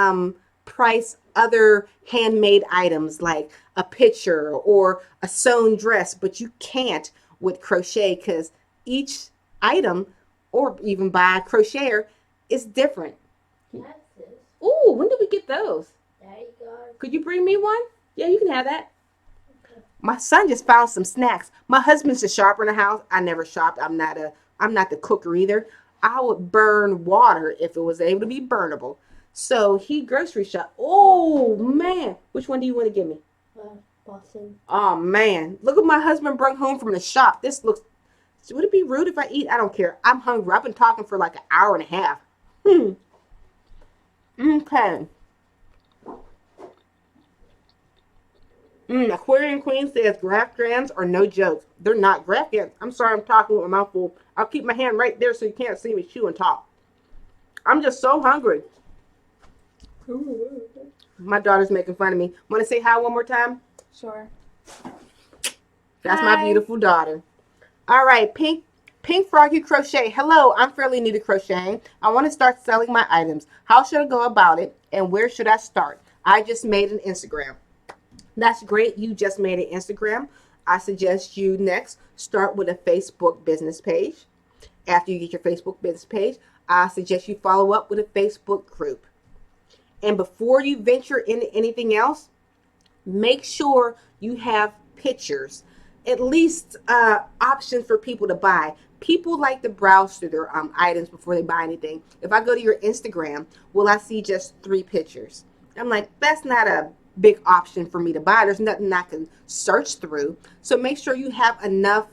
price other handmade items like a picture or a sewn dress, but you can't with crochet because each item, or even by a crocheter, is different. Ooh, when did we get those? There you go. Could you bring me one? Yeah, you can have that. My son just found some snacks. My husband's a shopper in the house. I never shopped. I'm not the cooker either. I would burn water if it was able to be burnable. So he grocery shop. Oh man, which one do you want to give me? Boston. Oh man, look what my husband brought home from the shop. This looks. Would it be rude if I eat? I don't care. I'm hungry. I've been talking for like an hour and a half. Okay. Aquarian Queen says graph strands are no joke. They're not graph strands. I'm sorry, I'm talking with my mouth full. I'll keep my hand right there so you can't see me chew and talk. I'm just so hungry. My daughter's making fun of me. Want to say hi one more time? Sure. That's Hi. my beautiful daughter. All right, Pink Froggy Crochet. Hello, I'm fairly new to crocheting. I want to start selling my items. How should I go about it, and where should I start? I just made an Instagram. That's great. You just made an Instagram. I suggest you next start with a Facebook business page. After you get your Facebook business page, I suggest you follow up with a Facebook group. And before you venture into anything else, make sure you have pictures, at least options for people to buy. People like to browse through their items before they buy anything. If I go to your Instagram, will I see just 3 pictures? I'm like, that's not a big option for me to buy. There's nothing I can search through. So make sure you have enough.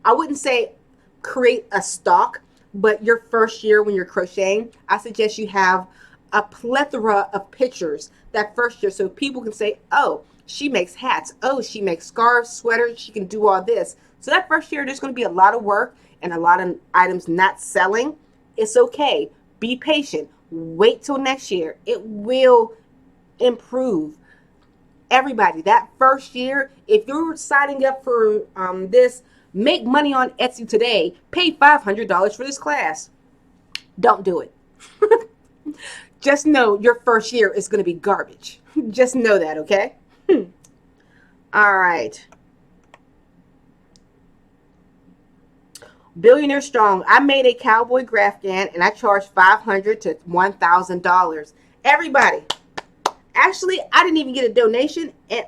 I wouldn't say create a stock, but your first year when you're crocheting, I suggest you have a plethora of pictures that first year so people can say, oh, she makes hats. Oh, she makes scarves, sweaters. She can do all this. So that first year, there's going to be a lot of work and a lot of items not selling. It's okay. Be patient. Wait till next year. It will improve. Everybody, that first year, if you're signing up for this, make money on Etsy today, pay $500 for this class. Don't do it. Just know your first year is going to be garbage. Just know that, okay? All right. Billionaire Strong. I made a Cowboy Graph and I charged $500 to $1,000. Everybody. Actually, I didn't even get a donation, and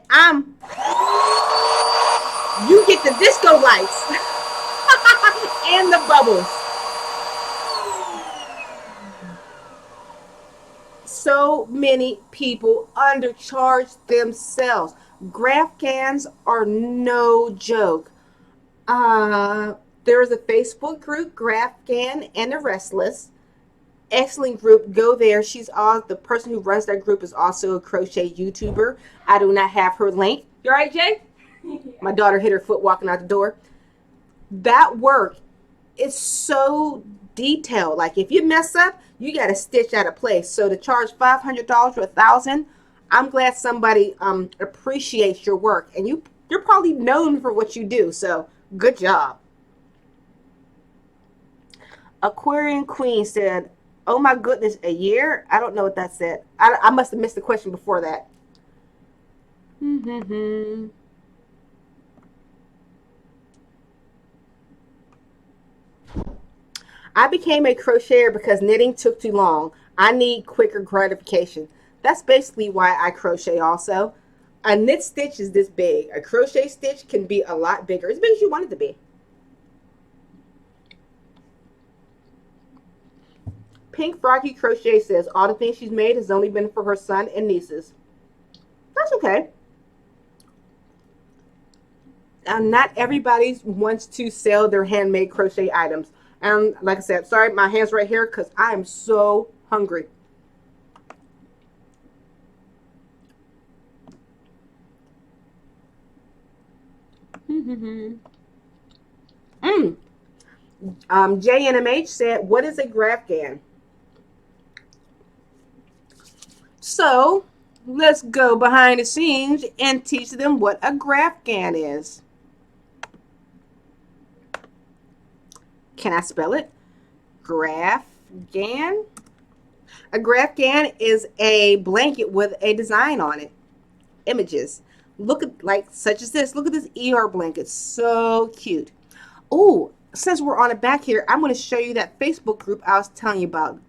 you get the disco lights and the bubbles. So many people undercharge themselves. Graph cans are no joke. There is a Facebook group, Graph Can and the Restless. Excellent group. Go there. The person who runs that group is also a crochet YouTuber. I do not have her link. You all right, Jay? My daughter hit her foot walking out the door. That work is so detailed. Like if you mess up, you got to stitch out of place. So to charge $500 or $1,000, I'm glad somebody appreciates your work, and you're probably known for what you do. So good job. Aquarian Queen said, "Oh my goodness, a year? I don't know what that said. I must have missed the question before that." I became a crocheter because knitting took too long. I need quicker gratification. That's basically why I crochet also. A knit stitch is this big. A crochet stitch can be a lot bigger, as big as you want it to be. Pink Froggy Crochet says all the things she's made has only been for her son and nieces. That's okay. Not everybody wants to sell their handmade crochet items. And like I said, sorry, my hand's right here because I am so hungry. JNMH said, "What is a graph gan?" So let's go behind the scenes and teach them what a graph gan is. Can I spell it? Graph gan? A graph gan is a blanket with a design on it. Images. Look at, like, such as this. Look at this ER blanket. So cute. Oh, since we're on the back here, I'm going to show you that Facebook group I was telling you about.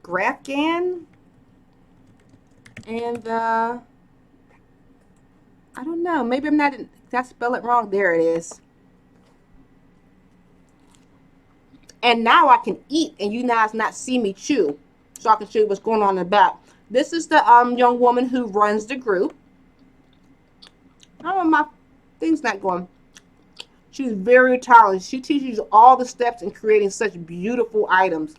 Graph gan. And, I don't know. Maybe did I spell it wrong? There it is. And now I can eat, and you guys not see me chew, so I can show you what's going on in the back. This is the young woman who runs the group. Oh, my thing's not going. She's very talented. She teaches you all the steps in creating such beautiful items.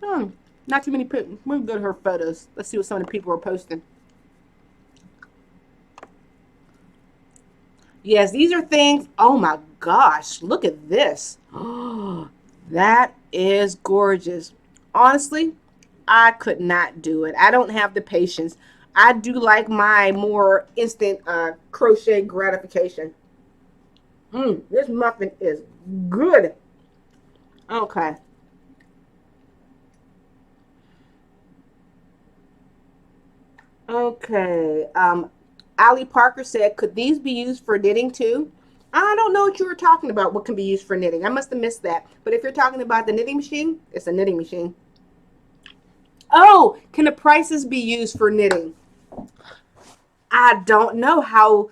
Not too many people. We'll go to her photos. Let's see what some of the people are posting. Yes, these are things. Oh my gosh, look at this. Oh, that is gorgeous. Honestly, I could not do it. I don't have the patience. I do like my more instant crochet gratification. This muffin is good. Okay. Okay. Ali Parker said, "Could these be used for knitting too?" I don't know what you were talking about. What can be used for knitting? I must have missed that. But if you're talking about the knitting machine, it's a knitting machine. Oh, can the prices be used for knitting? I don't know how.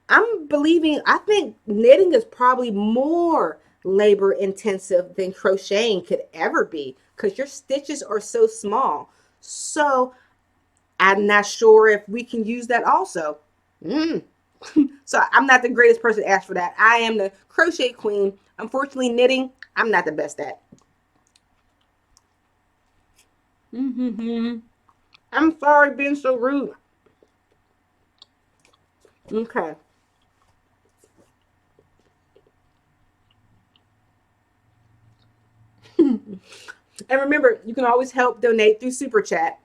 I think knitting is probably more labor intensive than crocheting could ever be because your stitches are so small. So I'm not sure if we can use that also. So I'm not the greatest person to ask for that. I am the crochet queen. Unfortunately, knitting, I'm not the best at. I'm sorry being so rude. Okay. And remember, you can always help donate through Super Chat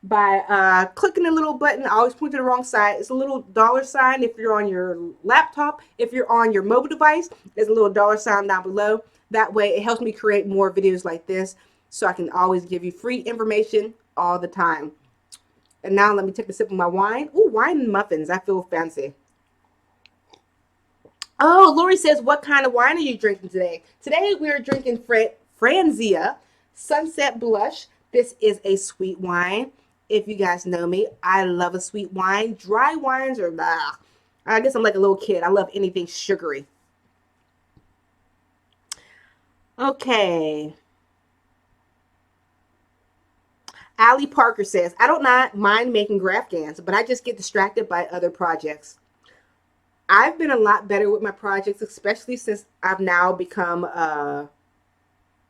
by clicking the little button. I always point to the wrong side. It's a little dollar sign if you're on your laptop. If you're on your mobile device, there's a little dollar sign down below. That way, it helps me create more videos like this so I can always give you free information all the time. And now let me take a sip of my wine. Ooh, wine and muffins. I feel fancy. Oh, Lori says, "What kind of wine are you drinking today?" Today, we're drinking Franzia Sunset Blush. This is a sweet wine. If you guys know me, I love a sweet wine. Dry wines are blah. I guess I'm like a little kid. I love anything sugary. Okay. Ali Parker says, "I don't not mind making graph gans, but I just get distracted by other projects." I've been a lot better with my projects, especially since I've now become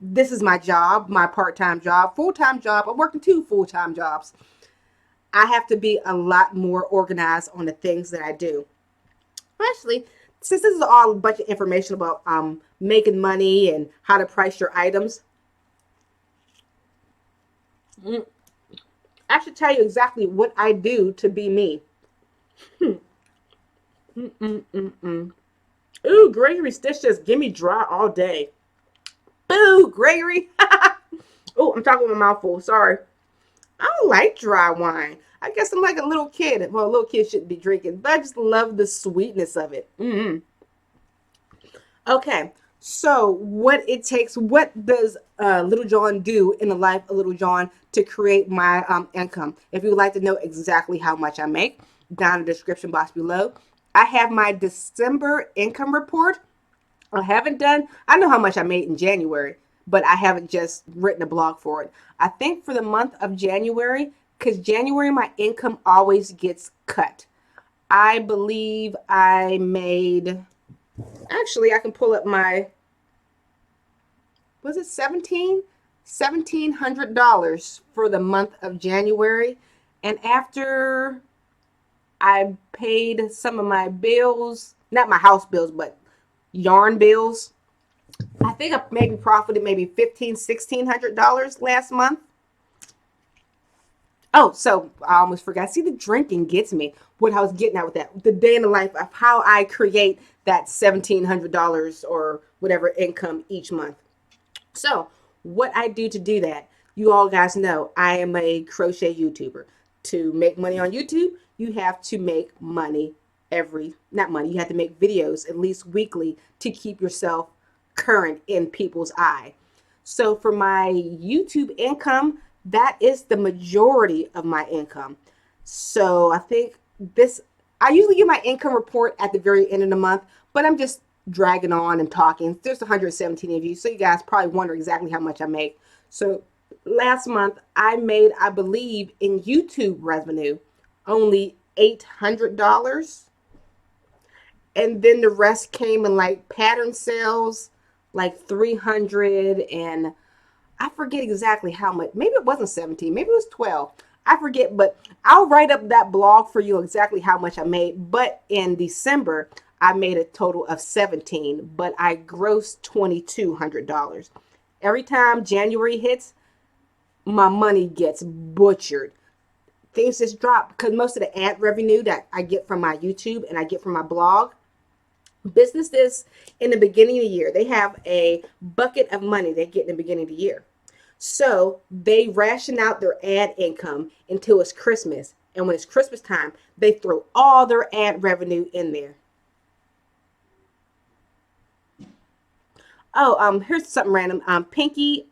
this is my job, my part-time job, full-time job. I'm working 2 full-time jobs. I have to be a lot more organized on the things that I do. Especially since this is all a bunch of information about making money and how to price your items, I should tell you exactly what I do to be me. Ooh, Gregory Stitch says, give me dry all day. Boo, Gregory. Oh, I'm talking with my mouth full. Sorry. I don't like dry wine. I guess I'm like a little kid. Well, a little kid shouldn't be drinking, but I just love the sweetness of it. Okay, so what does Little John do in the life of Little John to create my income? If you would like to know exactly how much I make, down in the description box below. I have my December income report. I know how much I made in January, but I haven't just written a blog for it. I think for the month of January, because January my income always gets cut. I believe I made, actually I can pull up my, was it $1,700 for the month of January. And after I paid some of my bills, not my house bills, but yarn bills, I think I maybe profited maybe $1,600 last month. Oh, so I almost forgot. See, the drinking gets me. What I was getting at with that, the day in the life of how I create that $1,700 or whatever income each month. So what I do to do that, you all guys know I am a crochet YouTuber. To make money on YouTube, you have to make money you have to make videos at least weekly to keep yourself current in people's eye. So for my YouTube income, that is the majority of my income. So I think I usually give my income report at the very end of the month, but I'm just dragging on and talking. There's 117 of you, so you guys probably wonder exactly how much I make. So last month I made, I believe, in YouTube revenue, only $800. And then the rest came in like pattern sales, like 300, and I forget exactly how much. Maybe it wasn't 17, maybe it was 12. I forget, but I'll write up that blog for you exactly how much I made. But in December, I made a total of 17, but I grossed $2,200. Every time January hits, my money gets butchered. Things just drop because most of the ad revenue that I get from my YouTube and I get from my blog, businesses in the beginning of the year, they have a bucket of money they get in the beginning of the year. So they ration out their ad income until it's Christmas. And when it's Christmas time, they throw all their ad revenue in there. Oh, here's something random. Pink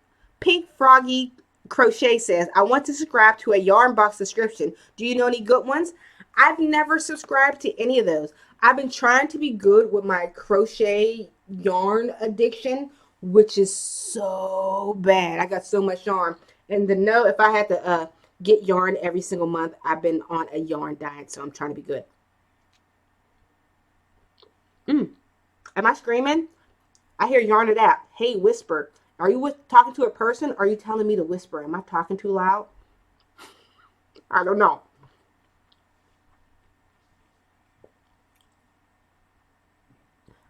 Froggy Crochet says, I want to subscribe to a yarn box subscription. Do you know any good ones? I've never subscribed to any of those. I've been trying to be good with my crochet yarn addiction, which is so bad. I got so much yarn. And to know if I had to get yarn every single month, I've been on a yarn diet, so I'm trying to be good. Am I screaming? I hear Yarn It Out. Hey, whisper. Are you talking to a person? Or are you telling me to whisper? Am I talking too loud? I don't know.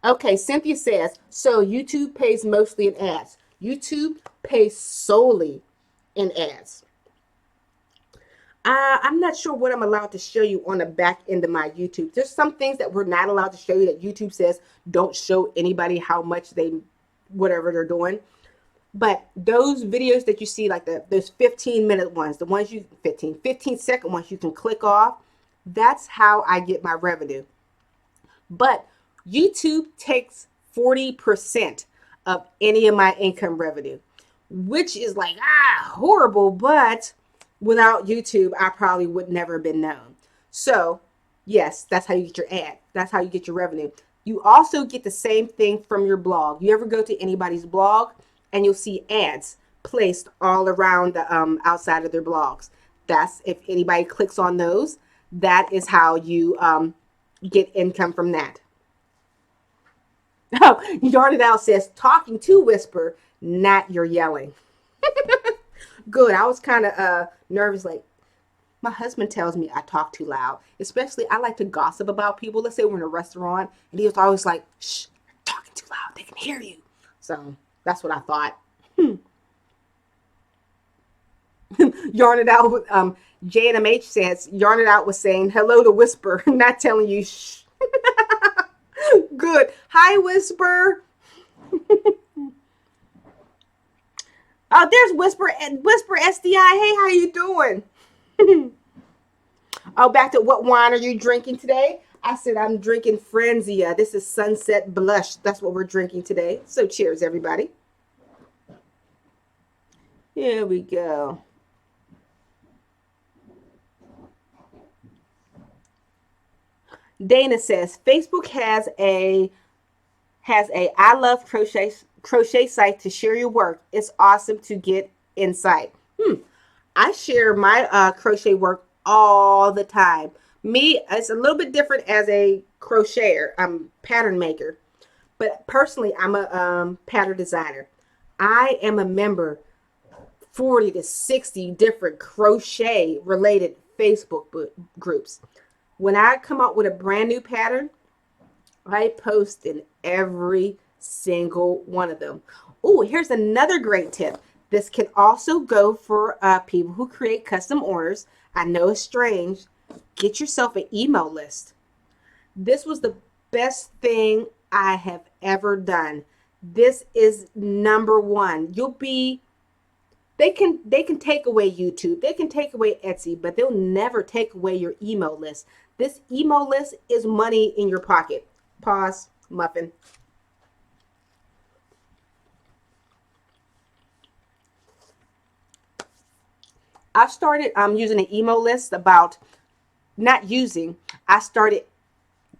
Okay, Cynthia says, so YouTube pays mostly in ads. YouTube pays solely in ads. I'm not sure what I'm allowed to show you on the back end of my YouTube. There's some things that we're not allowed to show you that YouTube says don't show anybody how much whatever they're doing. But those videos that you see, like those 15-minute ones, the ones 15-second ones you can click off, that's how I get my revenue. But YouTube takes 40% of any of my income revenue, which is like, horrible, but without YouTube, I probably would never have been known. So yes, that's how you get your ad. That's how you get your revenue. You also get the same thing from your blog. You ever go to anybody's blog and you'll see ads placed all around the outside of their blogs. That's, if anybody clicks on those, that is how you get income from that. Oh, Yarn It Out says, talking to whisper, not your yelling. Good. I was kind of nervous, like, My husband tells me I talk too loud. Especially, I like to gossip about people. Let's say we're in a restaurant, and he was always like, shh, you're talking too loud. They can hear you. So that's what I thought. Yarn It Out with JNMH says, Yarn It Out was saying hello to Whisper, not telling you shh. Good. Hi, Whisper. Oh, there's Whisper SDI. Hey, how you doing? Oh, back to what wine are you drinking today? I said I'm drinking Frenzia. This is Sunset Blush. That's what we're drinking today. So cheers, everybody. Here we go. Dana says Facebook has a I love crochet site to share your work. It's awesome to get insight. I share my crochet work all the time. Me, it's a little bit different as a crocheter. I'm pattern maker, but personally, I'm a pattern designer. I am a member 40 to 60 different crochet related Facebook groups. When I come out with a brand new pattern, I post in every single one of them. Oh, here's another great tip. This can also go for people who create custom orders. I know it's strange. Get yourself an email list. This was the best thing I have ever done. This is number one. They can take away YouTube. They can take away Etsy, but they'll never take away your email list. This email list is money in your pocket. Pause, muffin. I started using an email list I started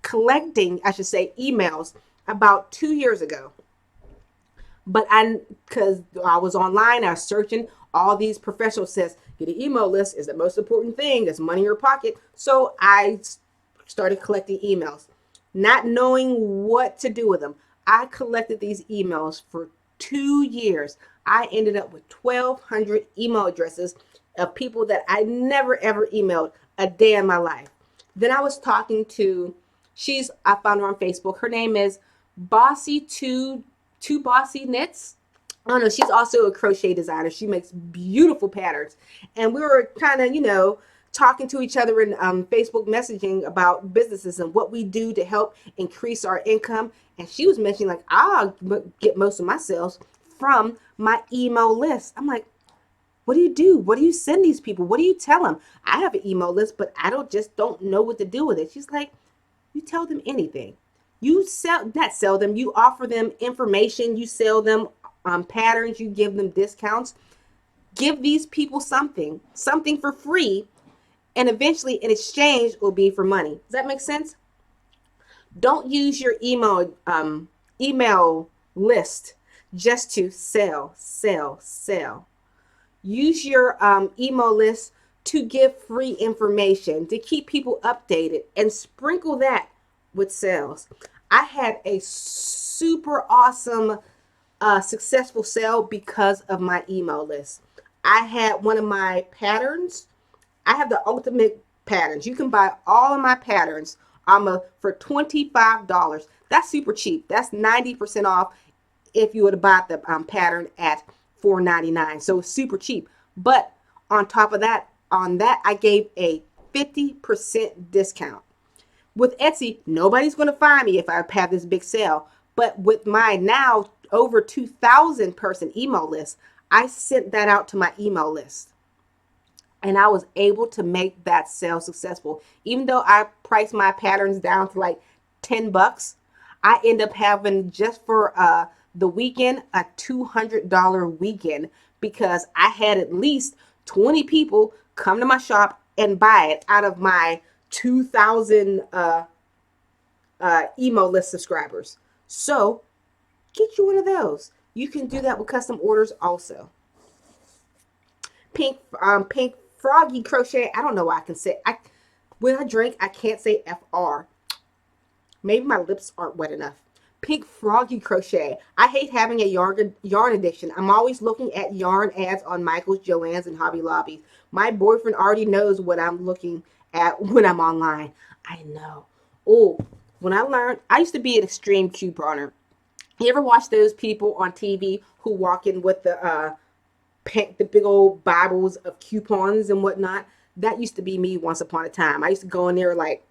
collecting, I should say, emails about 2 years ago. But because I was online, I was searching, all these professionals says, get an email list is the most important thing. It's money in your pocket. So I started collecting emails, not knowing what to do with them. I collected these emails for 2 years. I ended up with 1,200 email addresses of people that I never ever emailed a day in my life. Then I was talking to, I found her on Facebook. Her name is Bossy Two Bossy Knits. I don't know. She's also a crochet designer. She makes beautiful patterns. And we were kind of, talking to each other in Facebook messaging about businesses and what we do to help increase our income. And she was mentioning like, I'll get most of my sales from my email list. I'm like, what do you do? What do you send these people? What do you tell them? I have an email list, but I don't know what to do with it. She's like, you tell them anything. You not sell them. You offer them information. You sell them patterns. You give them discounts. Give these people something for free. And eventually in exchange will be for money. Does that make sense? Don't use your email list just to sell. Use your email list to give free information, to keep people updated, and sprinkle that with sales. I had a super awesome successful sale because of my email list. I had one of my patterns. I have the ultimate patterns. You can buy all of my patterns for $25. That's super cheap. That's 90% off if you were to buy the pattern at $4.99. So it's super cheap. But on top of that, I gave a 50% discount. With Etsy, nobody's going to find me if I have this big sale. But with my now over 2,000 person email list, I sent that out to my email list. And I was able to make that sale successful. Even though I priced my patterns down to like $10, I end up having just for the weekend a $200 weekend because I had at least 20 people come to my shop and buy it out of my 2,000 email list subscribers. So get you one of those. You can do that with custom orders also. Pink Froggy Crochet. I don't know why I can say. When I drink, I can't say FR. Maybe my lips aren't wet enough. Pink Froggy Crochet. I hate having a yarn addiction. I'm always looking at yarn ads on Michael's, Joann's, and Hobby Lobby. My boyfriend already knows what I'm looking at when I'm online. I know. Oh, when I learned, I used to be an extreme couponer. You ever watch those people on TV who walk in with the big old Bibles of coupons and whatnot? That used to be me once upon a time. I used to go in there like,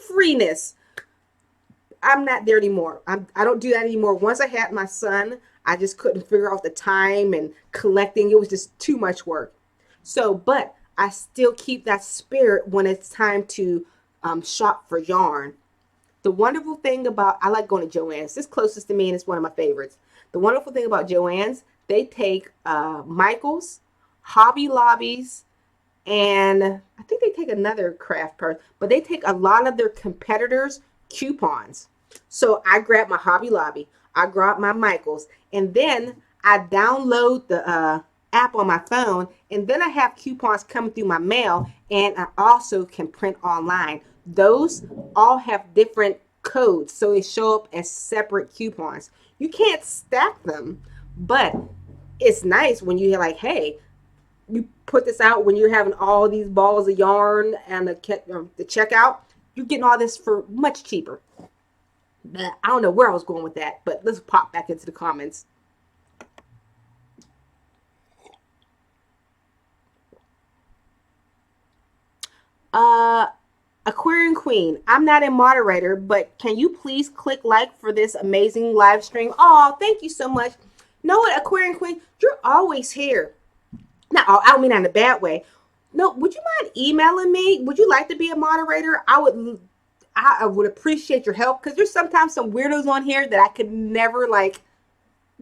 freeness. I'm not there anymore. I don't do that anymore. Once I had my son, I just couldn't figure out the time and collecting. It was just too much work. So, but I still keep that spirit when it's time to shop for yarn. The wonderful thing about, I like going to Joann's. It's closest to me and it's one of my favorites. The wonderful thing about Joann's, they take Michael's, Hobby Lobbies, and I think they take another craft person, but they take a lot of their competitors' coupons. So I grab my Hobby Lobby, I grab my Michael's, and then I download the app on my phone, and then I have coupons coming through my mail, and I also can print online. Those all have different codes, so they show up as separate coupons. You can't stack them, but it's nice when you're like, hey, you put this out when you're having all these balls of yarn and the checkout, you're getting all this for much cheaper. I don't know where I was going with that, but let's pop back into the comments. Aquarian Queen, I'm not a moderator, but can you please click like for this amazing live stream? Oh, thank you so much. Know what, Aquarian Queen, you're always here. Now, I don't mean that in a bad way. No, would you mind emailing me? Would you like to be a moderator? I would appreciate your help, because there's sometimes some weirdos on here that I could never like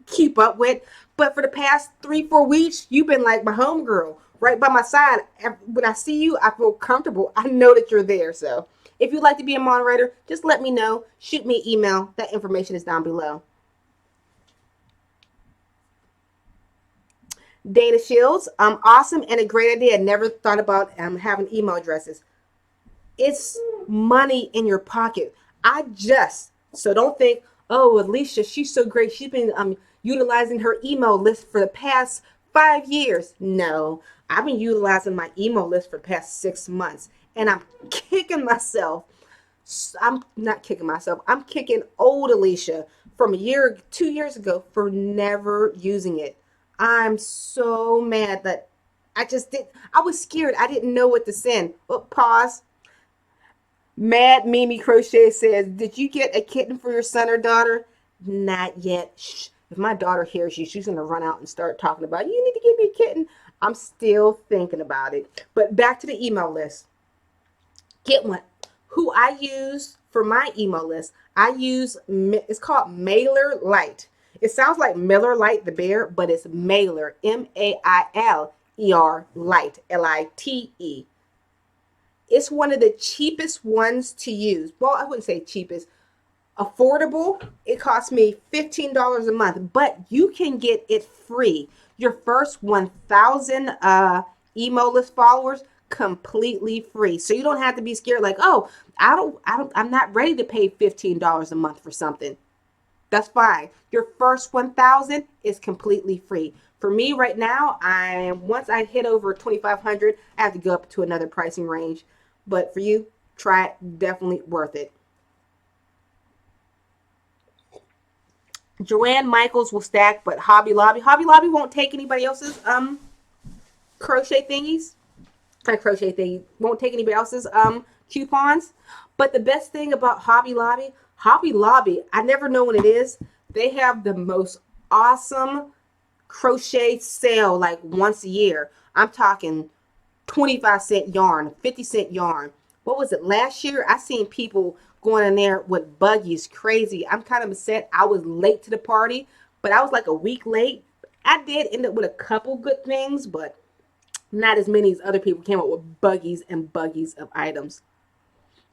keep up with. But for the past 3-4 weeks, you've been like my homegirl, right by my side. When I see you, I feel comfortable. I know that you're there. So if you'd like to be a moderator, just let me know. Shoot me an email. That information is down below. Dana Shields, awesome and a great idea. Never thought about having email addresses. It's money in your pocket. So don't think, oh, Alysha, she's so great. She's been utilizing her email list for the past 5 years. No, I've been utilizing my email list for the past 6 months, and I'm kicking myself. I'm not kicking myself. I'm kicking old Alysha from 2 years ago for never using it. I'm so mad that I was scared. I didn't know what to send. Oh, pause. Mad Mimi Crochet says, did you get a kitten for your son or daughter? Not yet. Shh. If my daughter hears you, she's going to run out and start talking about, you need to give me a kitten. I'm still thinking about it. But back to the email list. Get one. Who I use for my email list, it's called Mailer Lite. It sounds like Miller Lite the bear, but it's Mailer, Mailer, Lite, Lite. It's one of the cheapest ones to use. Well, I wouldn't say cheapest. Affordable. It costs me $15 a month, but you can get it free. Your first 1,000 email list followers completely free. So you don't have to be scared like, oh, I'm not ready to pay $15 a month for something. That's fine. Your first 1,000 is completely free. For me right now, once I hit over 2,500, I have to go up to another pricing range. But for you, try it. Definitely worth it. Joanne Michaels will stack, but Hobby Lobby won't take anybody else's crochet thingies. Crochet thingy won't take anybody else's coupons. But the best thing about Hobby Lobby, I never know when it is. They have the most awesome crochet sale like once a year. I'm talking 25-cent yarn, 50-cent yarn. What was it, last year? I seen people going in there with buggies. Crazy. I'm kind of upset I was late to the party, but I was like a week late. I did end up with a couple good things, but not as many as other people came up with buggies and buggies of items.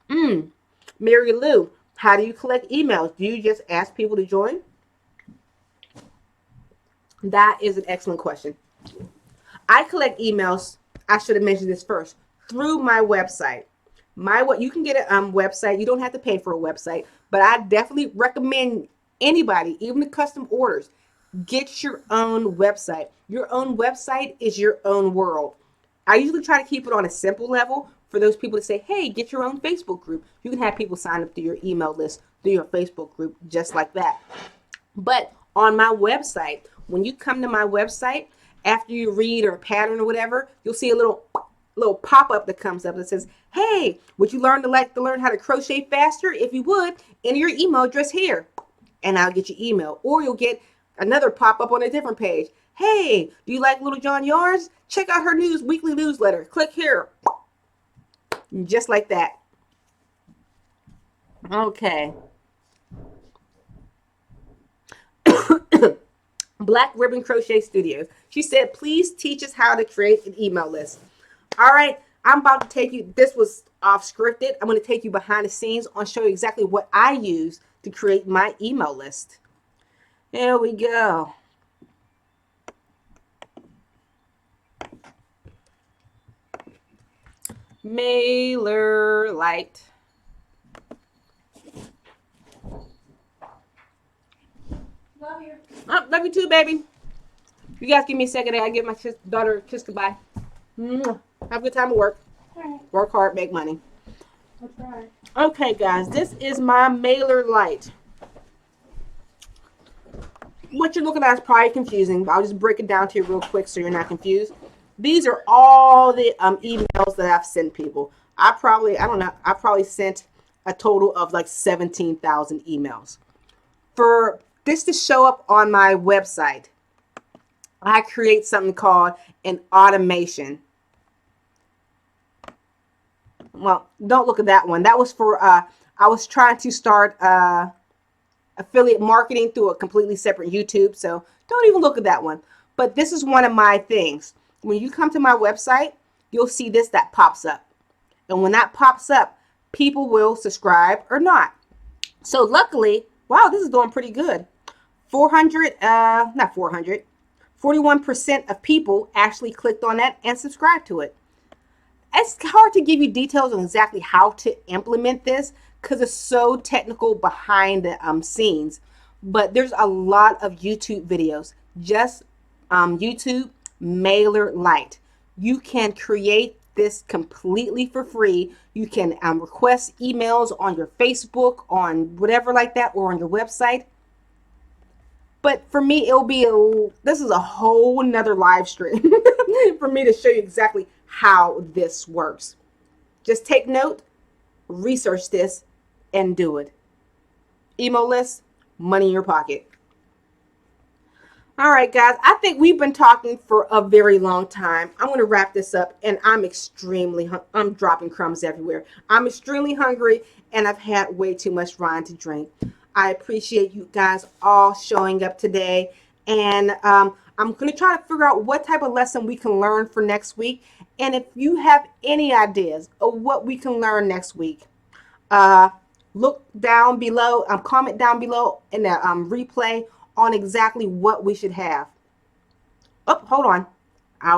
Mary Lou, how do you collect emails? Do you just ask people to join? That is an excellent question. I collect emails, I should have mentioned this first, through my website. What you can get a website. You don't have to pay for a website, but I definitely recommend anybody, even the custom orders, get your own website. Your own website is your own world. I usually try to keep it on a simple level for those people to say, hey, get your own Facebook group. You can have people sign up to your email list through your Facebook group just like that. But on my website, when you come to my website, after you read or pattern or whatever, you'll see a little pop-up that comes up that says, hey, would you like to learn how to crochet faster? If you would, enter your email address here and I'll get your email. Or you'll get another pop-up on a different page. Hey, do you like Littlejohn yarns? Check out her weekly newsletter. Click here. Just like that. Okay. Black Ribbon Crochet Studios. She said, please teach us how to create an email list. All right. I'm about to take you, this was off scripted. I'm going to take you behind the scenes and show you exactly what I use to create my email list. There we go. Mailer light. Love you. Oh, love you too, baby. You guys give me a second. I give my daughter a kiss goodbye. Have a good time at work. All right. Work hard, make money. I'll try. Okay, guys, this is my mailer light. What you're looking at is probably confusing, but I'll just break it down to you real quick so you're not confused. These are all the emails that I've sent people. I probably sent a total of like 17,000 emails. For this to show up on my website, I create something called an automation. Well, don't look at that one. That was for, I was trying to start affiliate marketing through a completely separate YouTube. So don't even look at that one. But this is one of my things. When you come to my website, you'll see this that pops up. And when that pops up, people will subscribe or not. So luckily, wow, this is doing pretty good. 41% of people actually clicked on that and subscribed to it. It's hard to give you details on exactly how to implement this because it's so technical behind the scenes. But there's a lot of YouTube videos. Just YouTube Mailer Lite. You can create this completely for free. You can request emails on your Facebook, on whatever like that, or on your website. But for me, this is a whole nother live stream for me to show you exactly how this works. Just take note, research this, and do it. Email list, money in your pocket. All right, guys, I think we've been talking for a very long time. I'm going to wrap this up, and I'm dropping crumbs everywhere. I'm extremely hungry, and I've had way too much wine to drink. I appreciate you guys all showing up today, and I'm going to try to figure out what type of lesson we can learn for next week. And if you have any ideas of what we can learn next week, look down below, comment down below in the replay on exactly what we should have. Oh, hold on.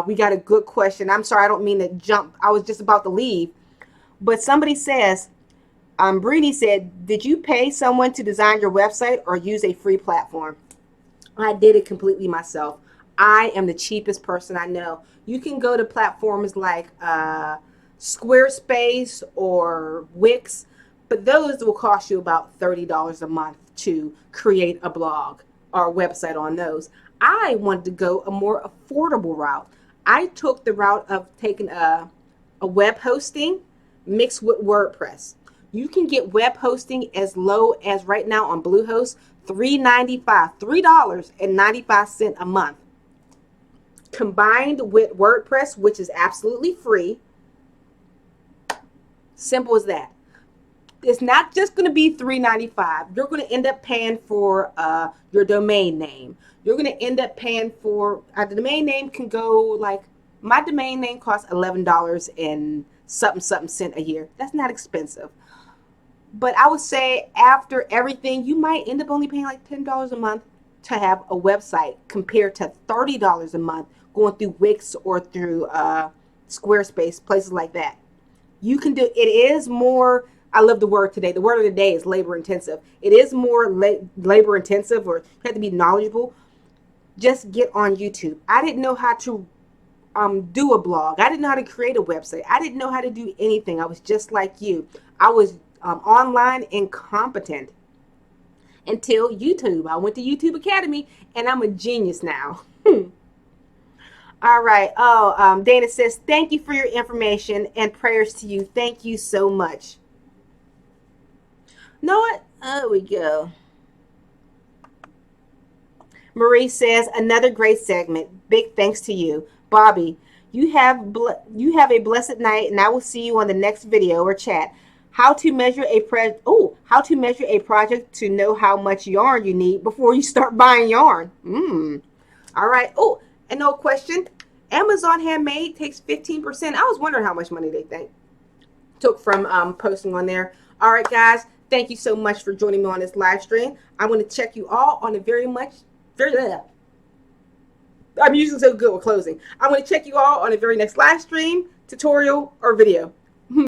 We got a good question. I'm sorry, I don't mean to jump. I was just about to leave. But somebody says, Brittany said, did you pay someone to design your website or use a free platform? I did it completely myself. I am the cheapest person I know. You can go to platforms like Squarespace or Wix, but those will cost you about $30 a month to create a blog or a website on those. I wanted to go a more affordable route. I took the route of taking a web hosting mixed with WordPress. You can get web hosting as low as right now on Bluehost, $3.95 a month. Combined with WordPress, which is absolutely free. Simple as that. It's not just going to be $3.95. You're going to end up paying for your domain name. You're going to end up paying for the domain name can go like my domain name costs $11 and something cent a year. That's not expensive. But I would say after everything, you might end up only paying like $10 a month to have a website compared to $30 a month going through Wix or through Squarespace, places like that. You can do, it is more, I love the word today. The word of the day is labor intensive. It is more labor intensive, or you have to be knowledgeable. Just get on YouTube. I didn't know how to do a blog. I didn't know how to create a website. I didn't know how to do anything. I was just like you. I was online incompetent until YouTube. I went to YouTube Academy, and I'm a genius now. All right. Oh, Dana says, thank you for your information and prayers to you. Thank you so much. Know what? There we go. Marie says, another great segment. Big thanks to you. Bobby, you have a blessed night, and I will see you on the next video or chat. How to measure a project to know how much yarn you need before you start buying yarn. All right. Oh, and no question. Amazon Handmade takes 15%. I was wondering how much money they took from posting on there. All right, guys. Thank you so much for joining me on this live stream. I'm going to check you all on a I'm usually so good with closing. I'm going to check you all on the very next live stream, tutorial, or video.